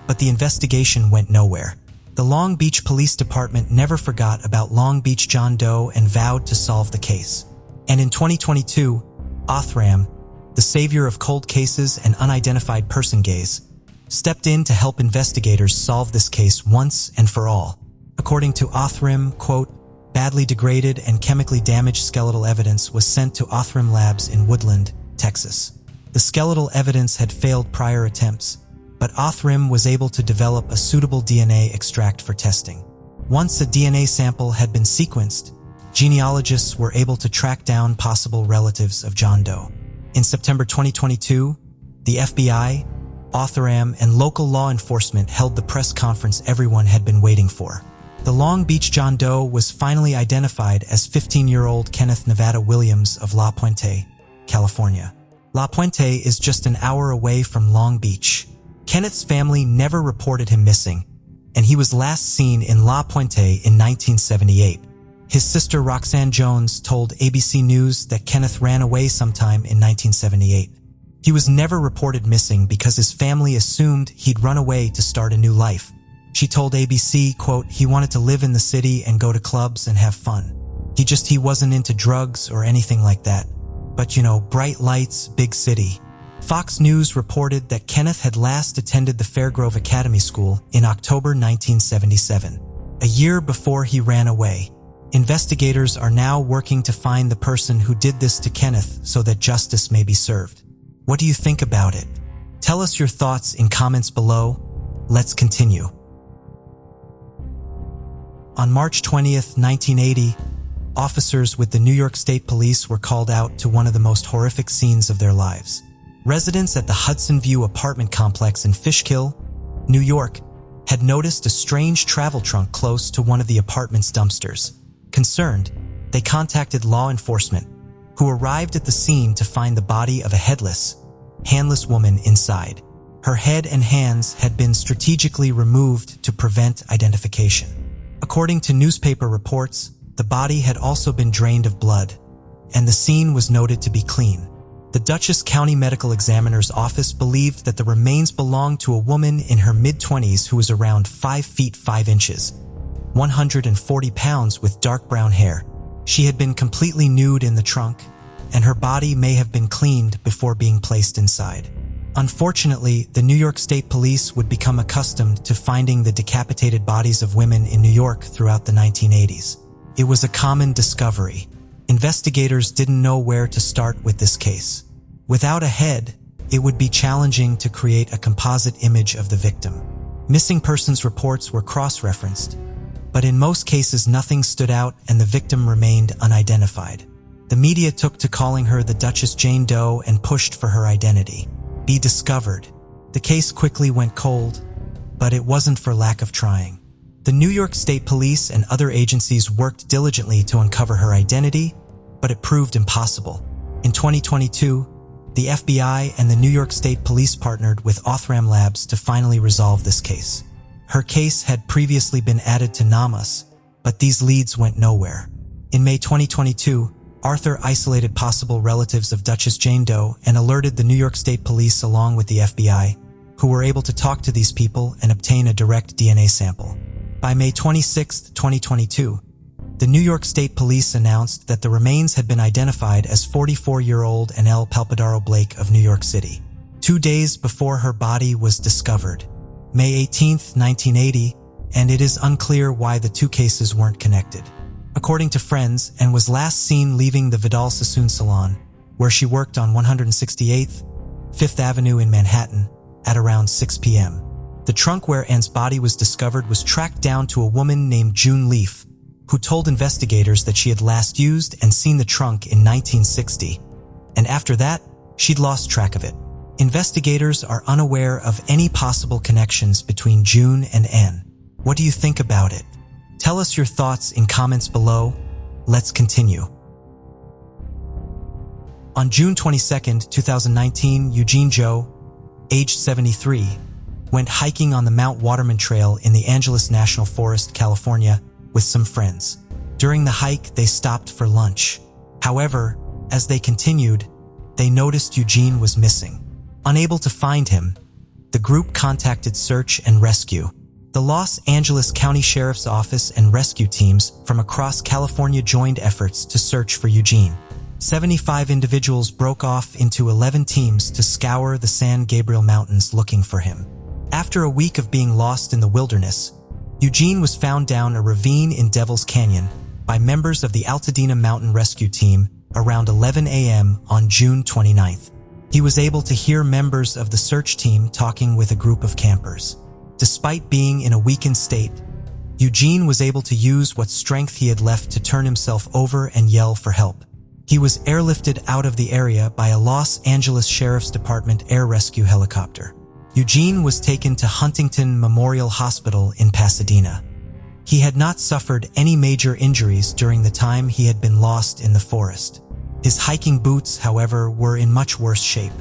Speaker 1: but the investigation went nowhere. The Long Beach Police Department never forgot about Long Beach John Doe and vowed to solve the case. And in 2022, Othram, the savior of cold cases and unidentified person gaze, stepped in to help investigators solve this case once and for all. According to Othram, quote, badly degraded and chemically damaged skeletal evidence was sent to Othram Labs in Woodland, Texas. The skeletal evidence had failed prior attempts, but Othram was able to develop a suitable DNA extract for testing. Once a DNA sample had been sequenced, genealogists were able to track down possible relatives of John Doe. In September 2022, the FBI, Othram, and local law enforcement held the press conference everyone had been waiting for. The Long Beach John Doe was finally identified as 15-year-old Kenneth Nevada Williams of La Puente, California. La Puente is just an hour away from Long Beach. Kenneth's family never reported him missing, and he was last seen in La Puente in 1978. His sister Roxanne Jones told ABC News that Kenneth ran away sometime in 1978. He was never reported missing because his family assumed he'd run away to start a new life. She told ABC, quote, "He wanted to live in the city and go to clubs and have fun. He wasn't into drugs or anything like that. But bright lights, big city." Fox News reported that Kenneth had last attended the Fairgrove Academy School in October 1977, a year before he ran away. Investigators are now working to find the person who did this to Kenneth so that justice may be served. What do you think about it? Tell us your thoughts in comments below. Let's continue. On March 20th, 1980, officers with the New York State Police were called out to one of the most horrific scenes of their lives. Residents at the Hudson View apartment complex in Fishkill, New York, had noticed a strange travel trunk close to one of the apartment's dumpsters. Concerned, they contacted law enforcement, who arrived at the scene to find the body of a headless, handless woman inside. Her head and hands had been strategically removed to prevent identification. According to newspaper reports, the body had also been drained of blood, and the scene was noted to be clean. The Dutchess County Medical Examiner's office believed that the remains belonged to a woman in her mid-20s who was around 5 feet 5 inches, 140 pounds with dark brown hair. She had been completely nude in the trunk, and her body may have been cleaned before being placed inside. Unfortunately, the New York State Police would become accustomed to finding the decapitated bodies of women in New York throughout the 1980s. It was a common discovery. Investigators didn't know where to start with this case. Without a head, it would be challenging to create a composite image of the victim. Missing persons reports were cross-referenced, but in most cases nothing stood out and the victim remained unidentified. The media took to calling her the Duchess Jane Doe and pushed for her identity. Be discovered. The case quickly went cold, but it wasn't for lack of trying. The New York State Police and other agencies worked diligently to uncover her identity, but it proved impossible. In 2022, the FBI and the New York State Police partnered with Othram Labs to finally resolve this case. Her case had previously been added to NAMA's, but these leads went nowhere. In May 2022, Arthur isolated possible relatives of Duchess Jane Doe and alerted the New York State Police along with the FBI, who were able to talk to these people and obtain a direct DNA sample. By May 26, 2022, the New York State Police announced that the remains had been identified as 44-year-old Annelle Palpadaro Blake of New York City, 2 days before her body was discovered, May 18, 1980, and it is unclear why the two cases weren't connected. According to friends, Anne was last seen leaving the Vidal Sassoon salon, where she worked on 168th, 5th Avenue in Manhattan, at around 6 p.m. The trunk where Anne's body was discovered was tracked down to a woman named June Leaf, who told investigators that she had last used and seen the trunk in 1960, and after that, she'd lost track of it. Investigators are unaware of any possible connections between June and Anne. What do you think about it? Tell us your thoughts in comments below. Let's continue. On June 22, 2019, Eugene Joe, aged 73, went hiking on the Mount Waterman Trail in the Angeles National Forest, California, with some friends. During the hike, they stopped for lunch. However, as they continued, they noticed Eugene was missing. Unable to find him, the group contacted search and rescue. The Los Angeles County Sheriff's Office and rescue teams from across California joined efforts to search for Eugene. 75 individuals broke off into 11 teams to scour the San Gabriel Mountains looking for him. After a week of being lost in the wilderness, Eugene was found down a ravine in Devil's Canyon by members of the Altadena Mountain Rescue Team around 11 a.m. on June 29th. He was able to hear members of the search team talking with a group of campers. Despite being in a weakened state, Eugene was able to use what strength he had left to turn himself over and yell for help. He was airlifted out of the area by a Los Angeles Sheriff's Department air rescue helicopter. Eugene was taken to Huntington Memorial Hospital in Pasadena. He had not suffered any major injuries during the time he had been lost in the forest. His hiking boots, however, were in much worse shape.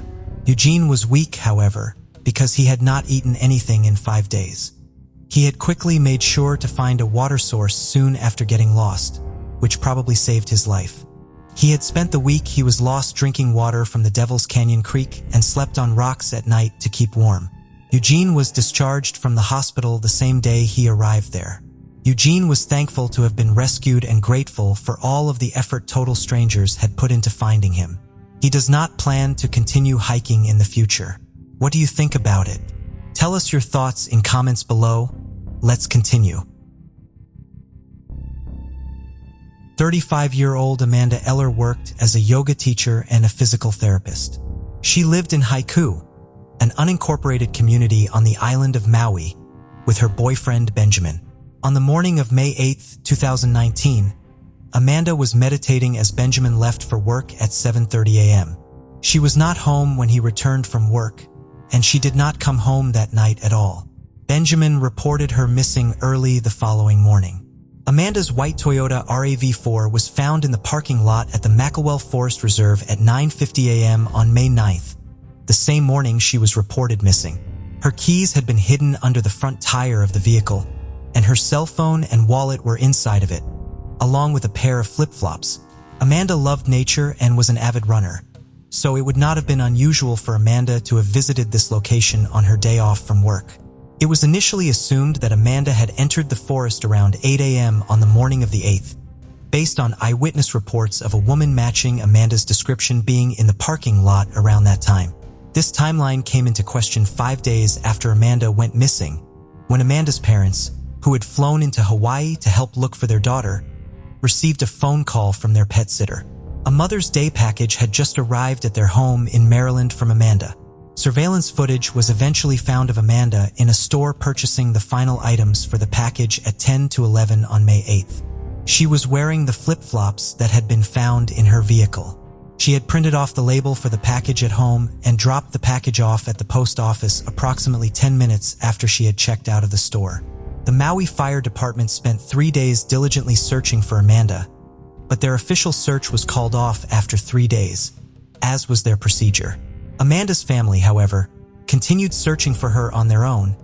Speaker 1: Eugene was weak, however, because he had not eaten anything in 5 days. He had quickly made sure to find a water source soon after getting lost, which probably saved his life. He had spent the week he was lost drinking water from the Devil's Canyon Creek and slept on rocks at night to keep warm. Eugene was discharged from the hospital the same day he arrived there. Eugene was thankful to have been rescued and grateful for all of the effort total strangers had put into finding him. He does not plan to continue hiking in the future. What do you think about it? Tell us your thoughts in comments below. Let's continue. 35-year-old Amanda Eller worked as a yoga teacher and a physical therapist. She lived in Haiku, an unincorporated community on the island of Maui, with her boyfriend Benjamin. On the morning of May 8, 2019, Amanda was meditating as Benjamin left for work at 7:30 a.m. She was not home when he returned from work, and she did not come home that night at all. Benjamin reported her missing early the following morning. Amanda's white Toyota RAV4 was found in the parking lot at the Mackelwell Forest Reserve at 9:50 a.m. on May 9th, the same morning she was reported missing. Her keys had been hidden under the front tire of the vehicle, and her cell phone and wallet were inside of it, along with a pair of flip-flops. Amanda loved nature and was an avid runner, so it would not have been unusual for Amanda to have visited this location on her day off from work. It was initially assumed that Amanda had entered the forest around 8 a.m. on the morning of the 8th, based on eyewitness reports of a woman matching Amanda's description being in the parking lot around that time. This timeline came into question 5 days after Amanda went missing, when Amanda's parents, who had flown into Hawaii to help look for their daughter, received a phone call from their pet sitter. A Mother's Day package had just arrived at their home in Maryland from Amanda. Surveillance footage was eventually found of Amanda in a store purchasing the final items for the package at 10 to 11 on May 8th. She was wearing the flip-flops that had been found in her vehicle. She had printed off the label for the package at home and dropped the package off at the post office approximately 10 minutes after she had checked out of the store. The Maui Fire Department spent 3 days diligently searching for Amanda, but their official search was called off after 3 days, as was their procedure. Amanda's family, however, continued searching for her on their own,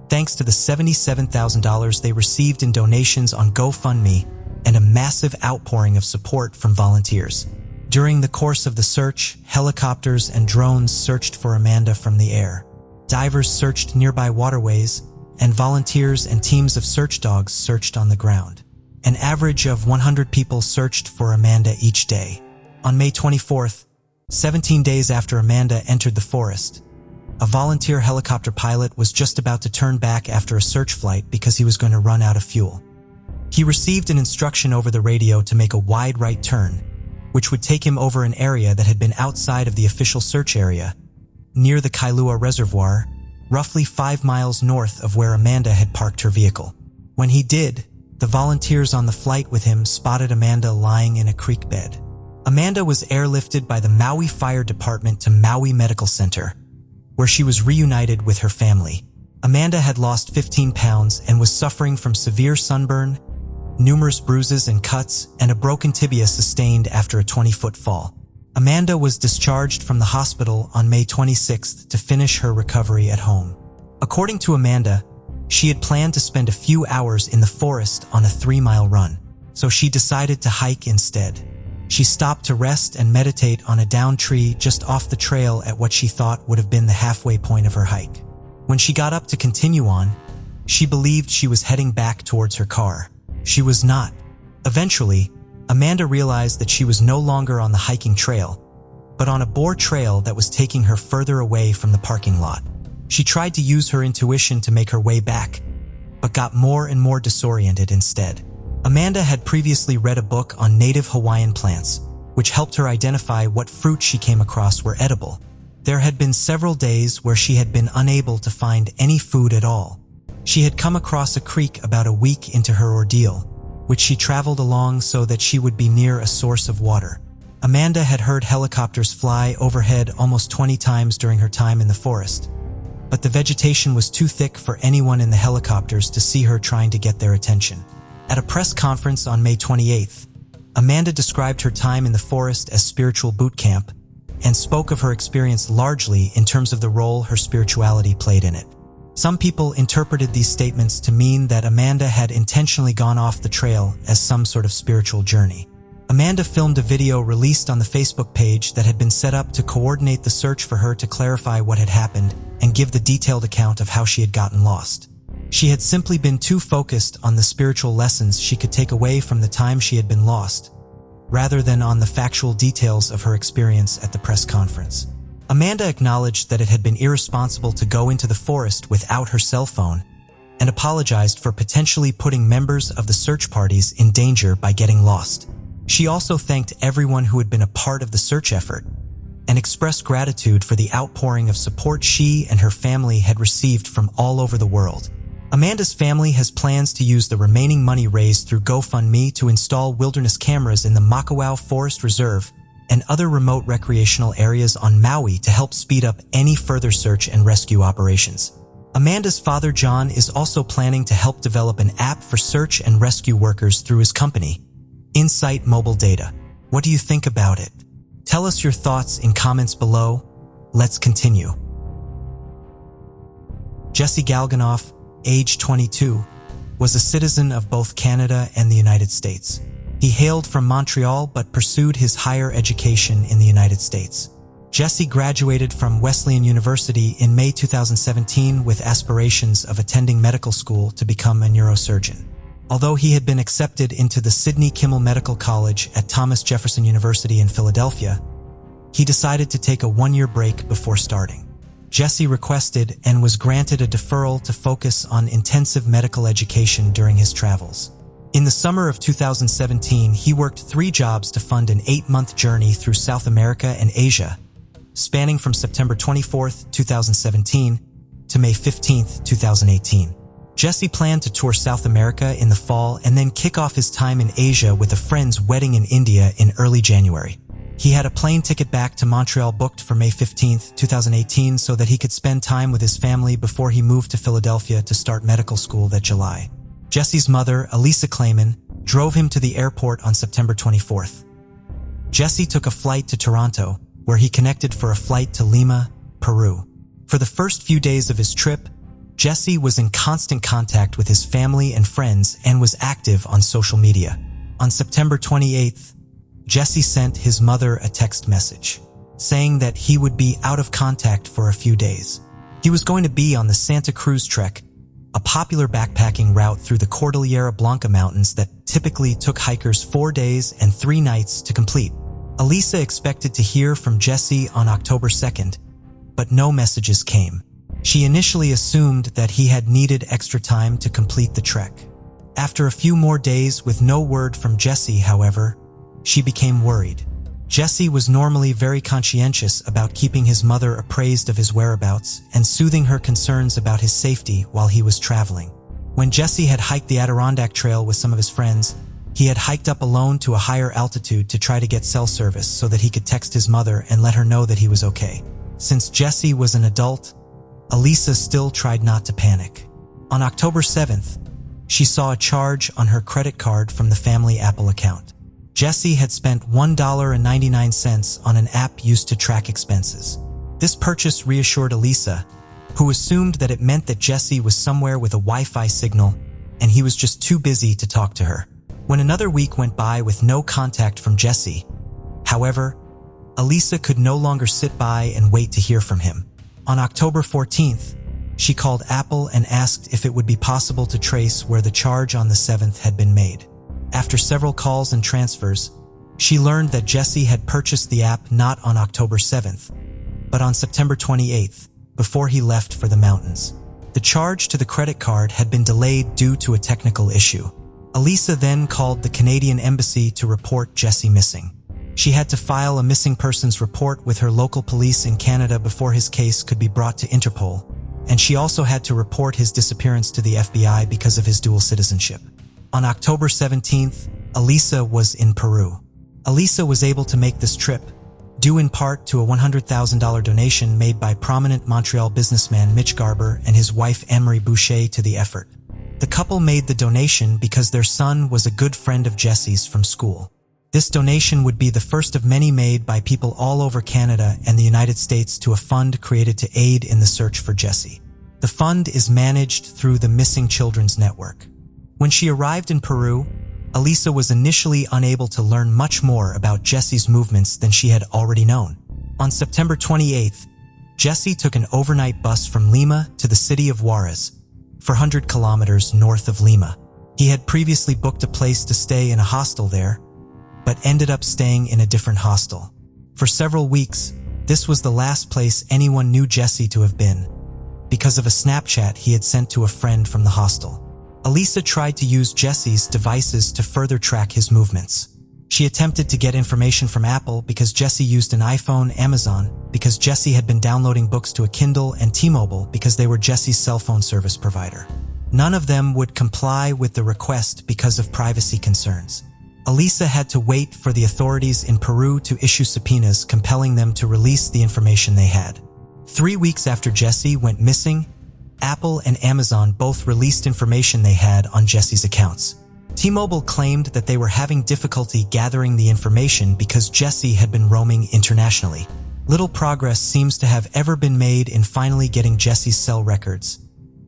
Speaker 1: thanks to the $77,000 they received in donations on GoFundMe and a massive outpouring of support from volunteers. During the course of the search, helicopters and drones searched for Amanda from the air. Divers searched nearby waterways, and volunteers and teams of search dogs searched on the ground. An average of 100 people searched for Amanda each day. On May 24th, 17 days after Amanda entered the forest, a volunteer helicopter pilot was just about to turn back after a search flight because he was going to run out of fuel. He received an instruction over the radio to make a wide right turn, which would take him over an area that had been outside of the official search area, near the Kailua Reservoir, roughly 5 miles north of where Amanda had parked her vehicle. When he did, the volunteers on the flight with him spotted Amanda lying in a creek bed. Amanda was airlifted by the Maui Fire Department to Maui Medical Center, where she was reunited with her family. Amanda had lost 15 pounds and was suffering from severe sunburn, numerous bruises and cuts, and a broken tibia sustained after a 20-foot fall. Amanda was discharged from the hospital on May 26th to finish her recovery at home. According to Amanda, she had planned to spend a few hours in the forest on a 3-mile run, so she decided to hike instead. She stopped to rest and meditate on a downed tree just off the trail at what she thought would have been the halfway point of her hike. When she got up to continue on, she believed she was heading back towards her car. She was not. Eventually, Amanda realized that she was no longer on the hiking trail, but on a boar trail that was taking her further away from the parking lot. She tried to use her intuition to make her way back, but got more and more disoriented instead. Amanda had previously read a book on native Hawaiian plants, which helped her identify what fruit she came across were edible. There had been several days where she had been unable to find any food at all. She had come across a creek about a week into her ordeal, which she traveled along so that she would be near a source of water. Amanda had heard helicopters fly overhead almost 20 times during her time in the forest, but the vegetation was too thick for anyone in the helicopters to see her trying to get their attention. At a press conference on May 28th, Amanda described her time in the forest as spiritual boot camp and spoke of her experience largely in terms of the role her spirituality played in it. Some people interpreted these statements to mean that Amanda had intentionally gone off the trail as some sort of spiritual journey. Amanda filmed a video released on the Facebook page that had been set up to coordinate the search for her to clarify what had happened and give the detailed account of how she had gotten lost. She had simply been too focused on the spiritual lessons she could take away from the time she had been lost, rather than on the factual details of her experience at the press conference. Amanda acknowledged that it had been irresponsible to go into the forest without her cell phone and apologized for potentially putting members of the search parties in danger by getting lost. She also thanked everyone who had been a part of the search effort and expressed gratitude for the outpouring of support she and her family had received from all over the world. Amanda's family has plans to use the remaining money raised through GoFundMe to install wilderness cameras in the Makawao Forest Reserve and other remote recreational areas on Maui to help speed up any further search and rescue operations. Amanda's father, John, is also planning to help develop an app for search and rescue workers through his company, Insight Mobile Data. What do you think about it? Tell us your thoughts in comments below. Let's continue. Jesse Galganoff, age 22, was a citizen of both Canada and the United States. He hailed from Montreal but pursued his higher education in the United States. Jesse graduated from Wesleyan University in May 2017 with aspirations of attending medical school to become a neurosurgeon. Although he had been accepted into the Sidney Kimmel Medical College at Thomas Jefferson University in Philadelphia, he decided to take a one-year break before starting. Jesse requested and was granted a deferral to focus on intensive medical education during his travels. In the summer of 2017, he worked 3 jobs to fund an 8-month journey through South America and Asia, spanning from September 24, 2017 to May 15, 2018. Jesse planned to tour South America in the fall and then kick off his time in Asia with a friend's wedding in India in early January. He had a plane ticket back to Montreal booked for May 15, 2018 so that he could spend time with his family before he moved to Philadelphia to start medical school that July. Jesse's mother, Elisa Clayman, drove him to the airport on September 24th. Jesse took a flight to Toronto, where he connected for a flight to Lima, Peru. For the first few days of his trip, Jesse was in constant contact with his family and friends and was active on social media. On September 28th, Jesse sent his mother a text message, saying that he would be out of contact for a few days. He was going to be on the Santa Cruz Trek, a popular backpacking route through the Cordillera Blanca Mountains that typically took hikers 4 days and 3 nights to complete. Elisa expected to hear from Jesse on October 2nd, but no messages came. She initially assumed that he had needed extra time to complete the trek. After a few more days with no word from Jesse, however, she became worried. Jesse was normally very conscientious about keeping his mother appraised of his whereabouts and soothing her concerns about his safety while he was traveling. When Jesse had hiked the Adirondack Trail with some of his friends, he had hiked up alone to a higher altitude to try to get cell service so that he could text his mother and let her know that he was okay. Since Jesse was an adult, Elisa still tried not to panic. On October 7th, she saw a charge on her credit card from the family Apple account. Jesse had spent $1.99 on an app used to track expenses. This purchase reassured Elisa, who assumed that it meant that Jesse was somewhere with a Wi-Fi signal and he was just too busy to talk to her. When another week went by with no contact from Jesse, however, Elisa could no longer sit by and wait to hear from him. On October 14th, she called Apple and asked if it would be possible to trace where the charge on the 7th had been made. After several calls and transfers, she learned that Jesse had purchased the app not on October 7th, but on September 28th, before he left for the mountains. The charge to the credit card had been delayed due to a technical issue. Elisa then called the Canadian Embassy to report Jesse missing. She had to file a missing persons report with her local police in Canada before his case could be brought to Interpol, and she also had to report his disappearance to the FBI because of his dual citizenship. On October 17th, Elisa was in Peru. Elisa was able to make this trip, due in part to a $100,000 donation made by prominent Montreal businessman Mitch Garber and his wife Anne-Marie Boucher to the effort. The couple made the donation because their son was a good friend of Jesse's from school. This donation would be the first of many made by people all over Canada and the United States to a fund created to aid in the search for Jesse. The fund is managed through the Missing Children's Network. When she arrived in Peru, Elisa was initially unable to learn much more about Jesse's movements than she had already known. On September 28th, Jesse took an overnight bus from Lima to the city of Juarez, 400 kilometers north of Lima. He had previously booked a place to stay in a hostel there, but ended up staying in a different hostel. For several weeks, this was the last place anyone knew Jesse to have been, because of a Snapchat he had sent to a friend from the hostel. Elisa tried to use Jesse's devices to further track his movements. She attempted to get information from Apple because Jesse used an iPhone, Amazon because Jesse had been downloading books to a Kindle, and T-Mobile because they were Jesse's cell phone service provider. None of them would comply with the request because of privacy concerns. Elisa had to wait for the authorities in Peru to issue subpoenas compelling them to release the information they had. 3 weeks after Jesse went missing, Apple and Amazon both released information they had on Jesse's accounts. T-Mobile claimed that they were having difficulty gathering the information because Jesse had been roaming internationally. Little progress seems to have ever been made in finally getting Jesse's cell records,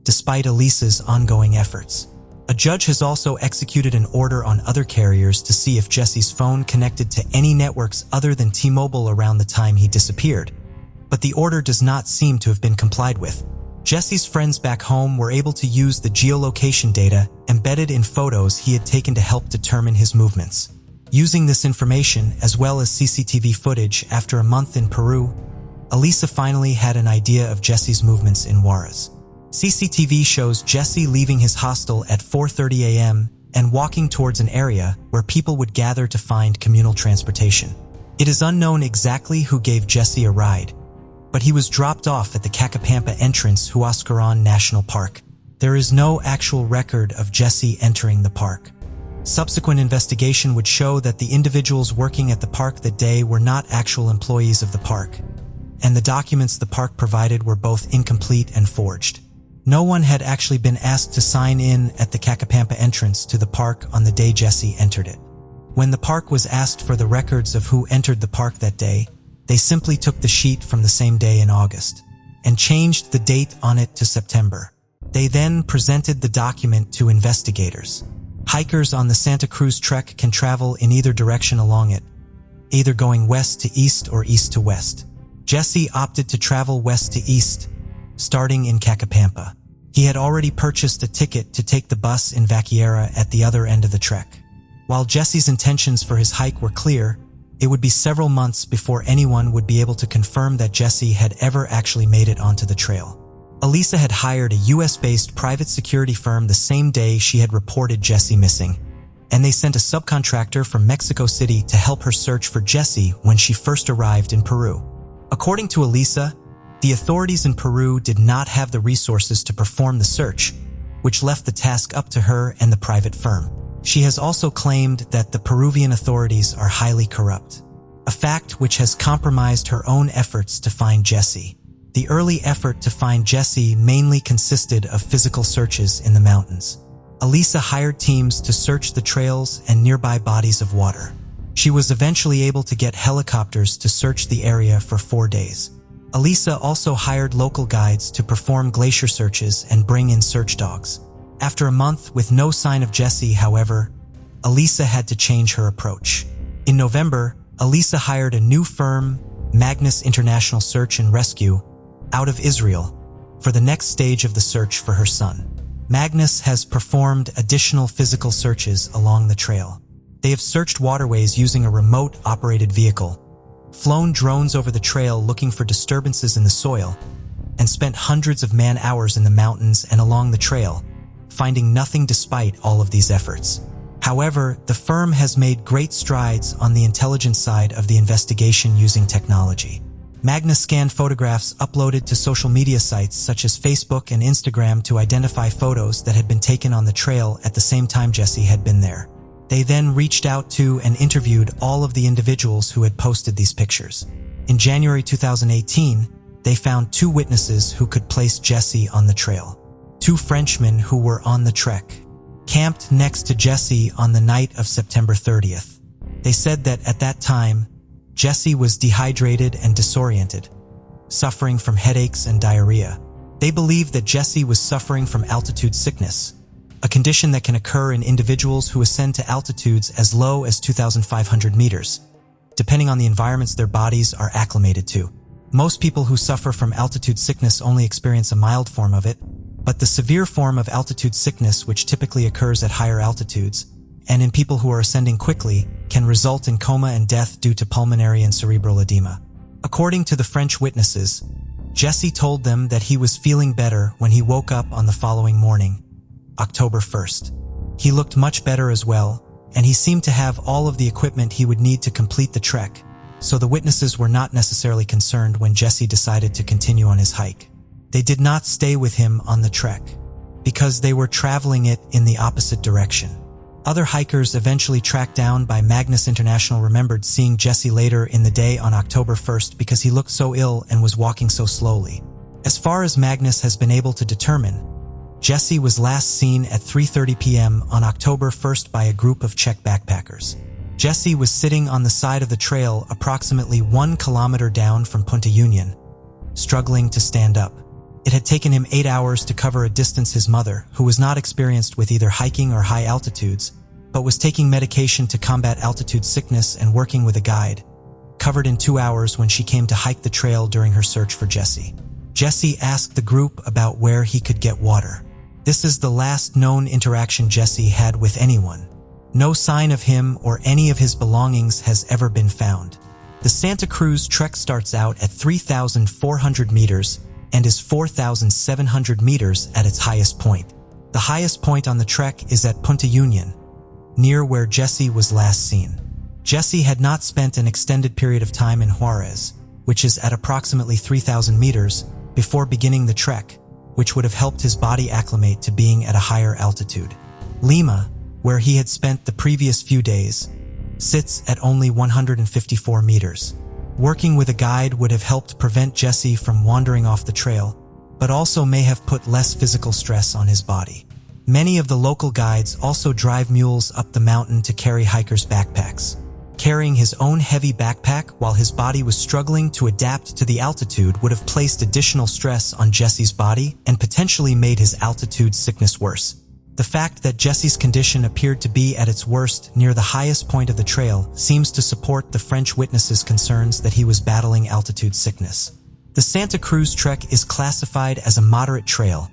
Speaker 1: despite Elisa's ongoing efforts. A judge has also executed an order on other carriers to see if Jesse's phone connected to any networks other than T-Mobile around the time he disappeared, but the order does not seem to have been complied with. Jesse's friends back home were able to use the geolocation data embedded in photos he had taken to help determine his movements. Using this information, as well as CCTV footage after a month in Peru, Elisa finally had an idea of Jesse's movements in Juarez. CCTV shows Jesse leaving his hostel at 4:30 a.m. and walking towards an area where people would gather to find communal transportation. It is unknown exactly who gave Jesse a ride, but he was dropped off at the Cacapampa entrance Huascarán National Park. There is no actual record of Jesse entering the park. Subsequent investigation would show that the individuals working at the park that day were not actual employees of the park, and the documents the park provided were both incomplete and forged. No one had actually been asked to sign in at the Cacapampa entrance to the park on the day Jesse entered it. When the park was asked for the records of who entered the park that day, they simply took the sheet from the same day in August and changed the date on it to September. They then presented the document to investigators. Hikers on the Santa Cruz Trek can travel in either direction along it, either going west to east or east to west. Jesse opted to travel west to east, starting in Cacapampa. He had already purchased a ticket to take the bus in Vaqueira at the other end of the trek. While Jesse's intentions for his hike were clear, it would be several months before anyone would be able to confirm that Jesse had ever actually made it onto the trail. Elisa had hired a US-based private security firm the same day she had reported Jesse missing, and they sent a subcontractor from Mexico City to help her search for Jesse when she first arrived in Peru. According to Elisa, the authorities in Peru did not have the resources to perform the search, which left the task up to her and the private firm. She has also claimed that the Peruvian authorities are highly corrupt, a fact which has compromised her own efforts to find Jesse. The early effort to find Jesse mainly consisted of physical searches in the mountains. Elisa hired teams to search the trails and nearby bodies of water. She was eventually able to get helicopters to search the area for 4 days. Elisa also hired local guides to perform glacier searches and bring in search dogs. After a month with no sign of Jesse, however, Elisa had to change her approach. In November, Elisa hired a new firm, Magnus International Search and Rescue, out of Israel, for the next stage of the search for her son. Magnus has performed additional physical searches along the trail. They have searched waterways using a remote-operated vehicle, flown drones over the trail looking for disturbances in the soil, and spent hundreds of man-hours in the mountains and along the trail, finding nothing despite all of these efforts. However, the firm has made great strides on the intelligence side of the investigation using technology. Magnus scanned photographs uploaded to social media sites such as Facebook and Instagram to identify photos that had been taken on the trail at the same time Jesse had been there. They then reached out to and interviewed all of the individuals who had posted these pictures. In January 2018, they found 2 witnesses who could place Jesse on the trail. 2 Frenchmen who were on the trek, camped next to Jesse on the night of September 30th. They said that at that time, Jesse was dehydrated and disoriented, suffering from headaches and diarrhea. They believed that Jessie was suffering from altitude sickness, a condition that can occur in individuals who ascend to altitudes as low as 2,500 meters, depending on the environments their bodies are acclimated to. Most people who suffer from altitude sickness only experience a mild form of it, but the severe form of altitude sickness, which typically occurs at higher altitudes, and in people who are ascending quickly, can result in coma and death due to pulmonary and cerebral edema. According to the French witnesses, Jessie told them that he was feeling better when he woke up on the following morning, October 1st. He looked much better as well, and he seemed to have all of the equipment he would need to complete the trek, so the witnesses were not necessarily concerned when Jessie decided to continue on his hike. They did not stay with him on the trek, because they were traveling it in the opposite direction. Other hikers eventually tracked down by Magnus International remembered seeing Jessie later in the day on October 1st because he looked so ill and was walking so slowly. As far as Magnus has been able to determine, Jessie was last seen at 3:30 p.m. on October 1st by a group of Czech backpackers. Jessie was sitting on the side of the trail approximately 1 kilometer down from Punta Union, struggling to stand up. It had taken him 8 hours to cover a distance his mother, who was not experienced with either hiking or high altitudes, but was taking medication to combat altitude sickness and working with a guide, covered in 2 hours when she came to hike the trail during her search for Jessie. Jessie asked the group about where he could get water. This is the last known interaction Jessie had with anyone. No sign of him or any of his belongings has ever been found. The Santa Cruz trek starts out at 3,400 meters and is 4,700 meters at its highest point. The highest point on the trek is at Punta Union, near where Jessie was last seen. Jessie had not spent an extended period of time in Juarez, which is at approximately 3,000 meters, before beginning the trek, which would have helped his body acclimate to being at a higher altitude. Lima, where he had spent the previous few days, sits at only 154 meters. Working with a guide would have helped prevent Jessie from wandering off the trail, but also may have put less physical stress on his body. Many of the local guides also drive mules up the mountain to carry hikers' backpacks. Carrying his own heavy backpack while his body was struggling to adapt to the altitude would have placed additional stress on Jessie's body and potentially made his altitude sickness worse. The fact that Jessie's condition appeared to be at its worst near the highest point of the trail seems to support the French witnesses' concerns that he was battling altitude sickness. The Santa Cruz trek is classified as a moderate trail,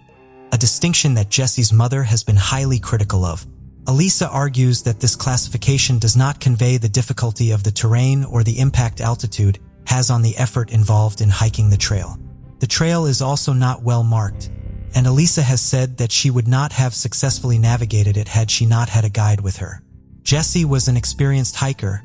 Speaker 1: a distinction that Jessie's mother has been highly critical of. Elisa argues that this classification does not convey the difficulty of the terrain or the impact altitude has on the effort involved in hiking the trail. The trail is also not well marked, and Elisa has said that she would not have successfully navigated it had she not had a guide with her. Jessie was an experienced hiker,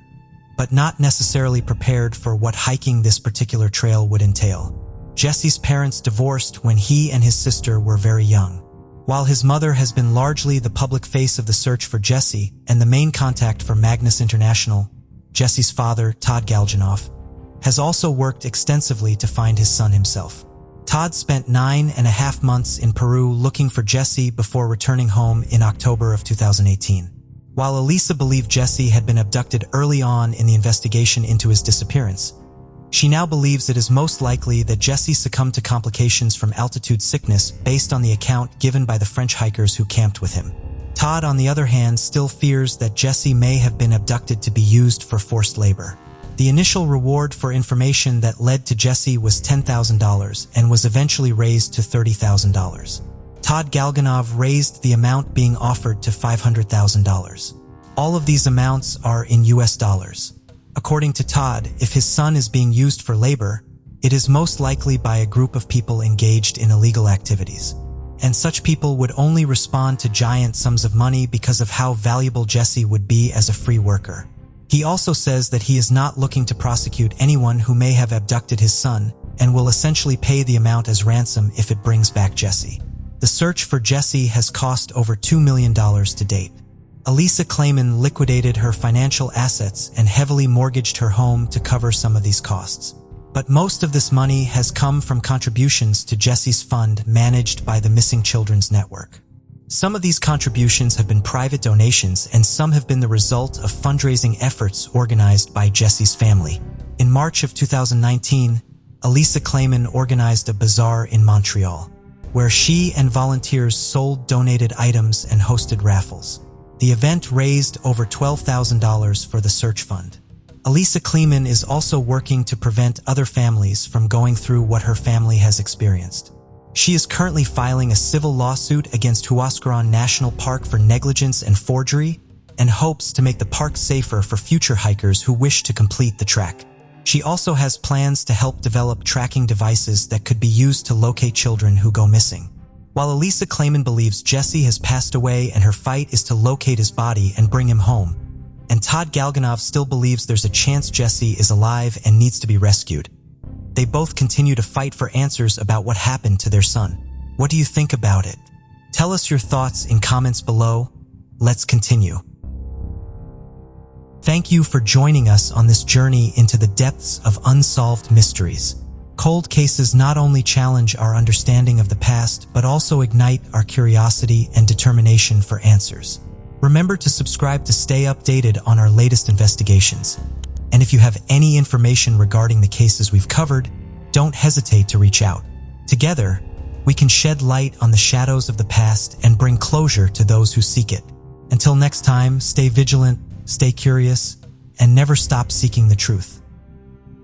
Speaker 1: but not necessarily prepared for what hiking this particular trail would entail. Jessie's parents divorced when he and his sister were very young. While his mother has been largely the public face of the search for Jessie and the main contact for Magnus International, Jessie's father, Todd Galganoff, has also worked extensively to find his son himself. Todd spent 9.5 months in Peru looking for Jessie before returning home in October of 2018. While Elisa believed Jessie had been abducted early on in the investigation into his disappearance, she now believes it is most likely that Jessie succumbed to complications from altitude sickness based on the account given by the French hikers who camped with him. Todd, on the other hand, still fears that Jessie may have been abducted to be used for forced labor. The initial reward for information that led to Jessie was $10,000 and was eventually raised to $30,000. Todd Galganov raised the amount being offered to $500,000. All of these amounts are in US dollars. According to Todd, if his son is being used for labor, it is most likely by a group of people engaged in illegal activities. And such people would only respond to giant sums of money because of how valuable Jessie would be as a free worker. He also says that he is not looking to prosecute anyone who may have abducted his son and will essentially pay the amount as ransom if it brings back Jessie. The search for Jessie has cost over $2 million to date. Elisa Clayman liquidated her financial assets and heavily mortgaged her home to cover some of these costs. But most of this money has come from contributions to Jessie's fund managed by the Missing Children's Network. Some of these contributions have been private donations and some have been the result of fundraising efforts organized by Jessie's family. In March of 2019, Elisa Clayman organized a bazaar in Montreal. where she and volunteers sold donated items and hosted raffles. The event raised over $12,000 for the search fund. Elisa Kleeman is also working to prevent other families from going through what her family has experienced. She is currently filing a civil lawsuit against Huascaran National Park for negligence and forgery, and hopes to make the park safer for future hikers who wish to complete the trek. She also has plans to help develop tracking devices that could be used to locate children who go missing. While Elisa Kleeman believes Jesse has passed away and her fight is to locate his body and bring him home, and Todd Galganov still believes there's a chance Jesse is alive and needs to be rescued, they both continue to fight for answers about what happened to their son. What do you think about it? Tell us your thoughts in comments below. Let's continue. Thank you for joining us on this journey into the depths of unsolved mysteries. Cold cases not only challenge our understanding of the past, but also ignite our curiosity and determination for answers. Remember to subscribe to stay updated on our latest investigations. And if you have any information regarding the cases we've covered, don't hesitate to reach out. Together, we can shed light on the shadows of the past and bring closure to those who seek it. Until next time, stay vigilant, stay curious, and never stop seeking the truth.